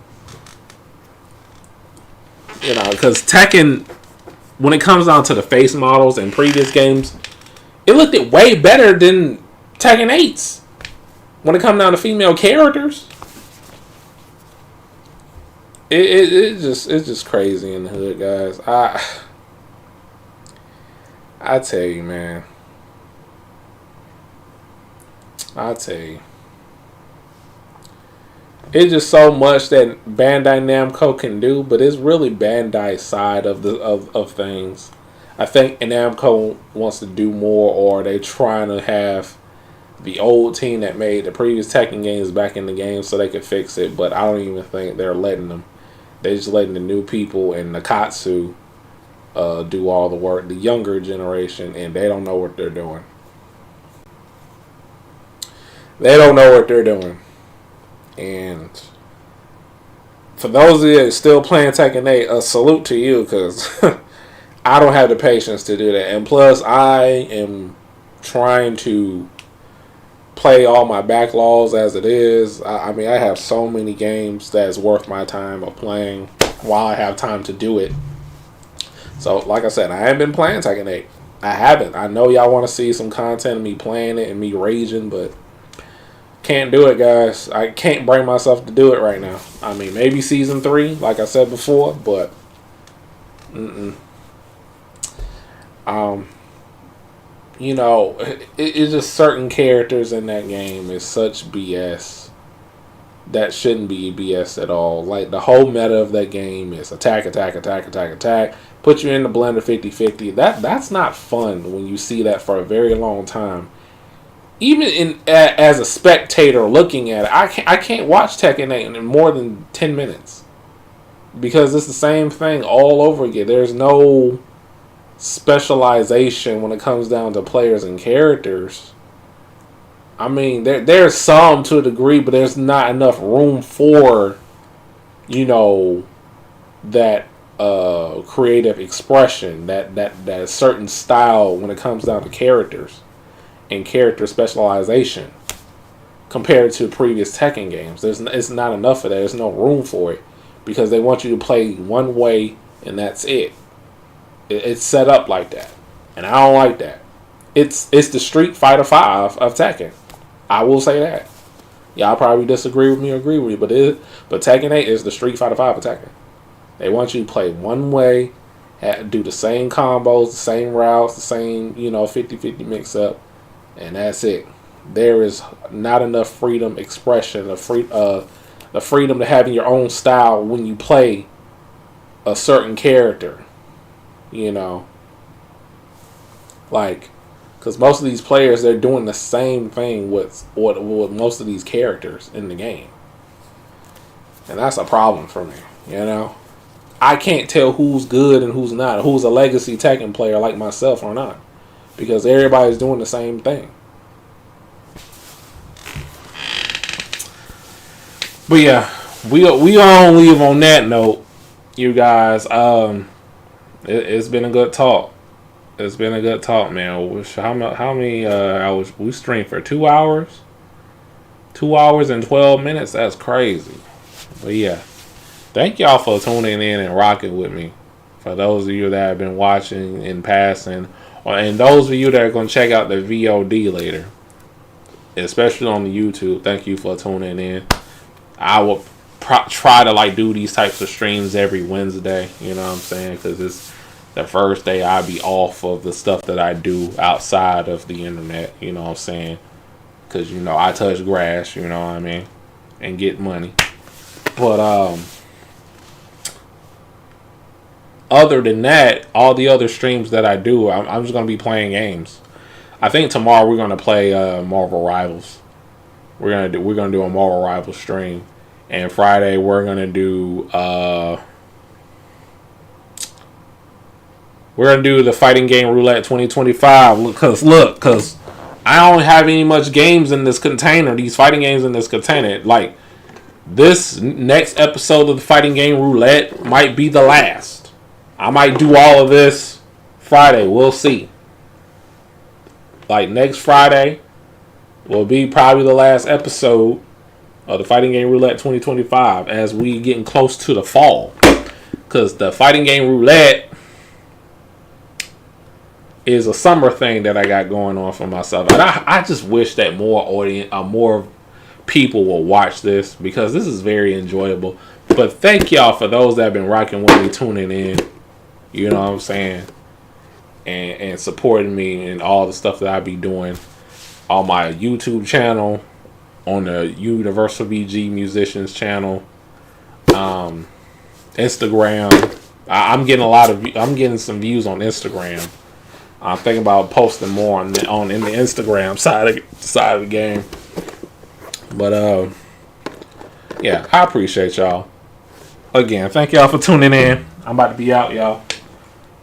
because Tekken, when it comes down to the face models in previous games, it looked it way better than Tekken 8's. When it comes down to female characters, it's just crazy in the hood, guys. I tell you, man. I tell you. It's just so much that Bandai Namco can do, but it's really Bandai's side of things. I think Namco wants to do more, or they trying to have the old team that made the previous Tekken games back in the game so they could fix it, but I don't even think they're letting them. They're just letting the new people and Nakatsu do all the work, the younger generation, and they don't know what they're doing. They don't know what they're doing. And for those of you that are still playing Tekken 8, a salute to you, because I don't have the patience to do that. And plus, I am trying to play all my backlogs as it is. I mean, I have so many games that's worth my time of playing while I have time to do it. So, like I said, I haven't been playing Tekken 8. I haven't. I know y'all want to see some content of me playing it and me raging, but can't do it, guys. I can't bring myself to do it right now. I mean, maybe season 3, like I said before, but you know, it's just certain characters in that game is such BS that shouldn't be BS at all. Like, the whole meta of that game is attack, attack, attack, attack, attack. Put you in the blender 50-50. That's not fun when you see that for a very long time. Even as a spectator looking at it, I can't watch Tekken 8 in more than 10 minutes. Because it's the same thing all over again. There's no specialization when it comes down to players and characters. I mean, there's some to a degree, but there's not enough room for, you know, that creative expression, that certain style when it comes down to characters and character specialization compared to previous Tekken games. It's not enough of that. There's no room for it because they want you to play one way and that's it. It's set up like that, and I don't like that. It's the Street Fighter 5 of Tekken. I will say that. Y'all probably disagree with me or agree with me, but Tekken 8 is the Street Fighter 5 of Tekken. They want you to play one way, do the same combos, the same routes, the same 50-50 mix up, and that's it. There is not enough freedom, expression, the freedom to having your own style when you play a certain character. Like, because most of these players, they're doing the same thing with most of these characters in the game, and that's a problem for me. I can't tell who's good and who's not, who's a legacy Tekken player like myself or not, because everybody's doing the same thing. But yeah, we gonna leave on that note, you guys. It's been a good talk. It's been a good talk, man. How many hours we streamed for? 2 hours? 2 hours and 12 minutes? That's crazy. But yeah, thank y'all for tuning in and rocking with me. For those of you that have been watching in passing, and those of you that are going to check out the VOD later, especially on the YouTube, thank you for tuning in. I will try to do these types of streams every Wednesday, you know what I'm saying, because it's the first day I'll be off of the stuff that I do outside of the internet, you know what I'm saying, because I touch grass, you know what I mean, and get money. But other than that, all the other streams that I do, I'm just gonna be playing games. I think tomorrow we're gonna play Marvel Rivals. We're gonna do a Marvel Rivals stream, and Friday we're gonna do the Fighting Game Roulette 2025. Because I don't have any much games in this container. These fighting games in this container, like this next episode of the Fighting Game Roulette might be the last. I might do all of this Friday. We'll see. Like next Friday will be probably the last episode of the Fighting Game Roulette 2025 as we getting close to the fall. Because the Fighting Game Roulette is a summer thing that I got going on for myself. And I just wish that more people will watch this, because this is very enjoyable. But thank y'all for those that have been rocking with me, tuning in. You know what I'm saying? And supporting me and all the stuff that I be doing on my YouTube channel, on the Universal BG Musicians channel, Instagram. I'm getting some views on Instagram. I'm thinking about posting more in the Instagram side of the game. But yeah, I appreciate y'all. Again, thank y'all for tuning in. I'm about to be out, y'all.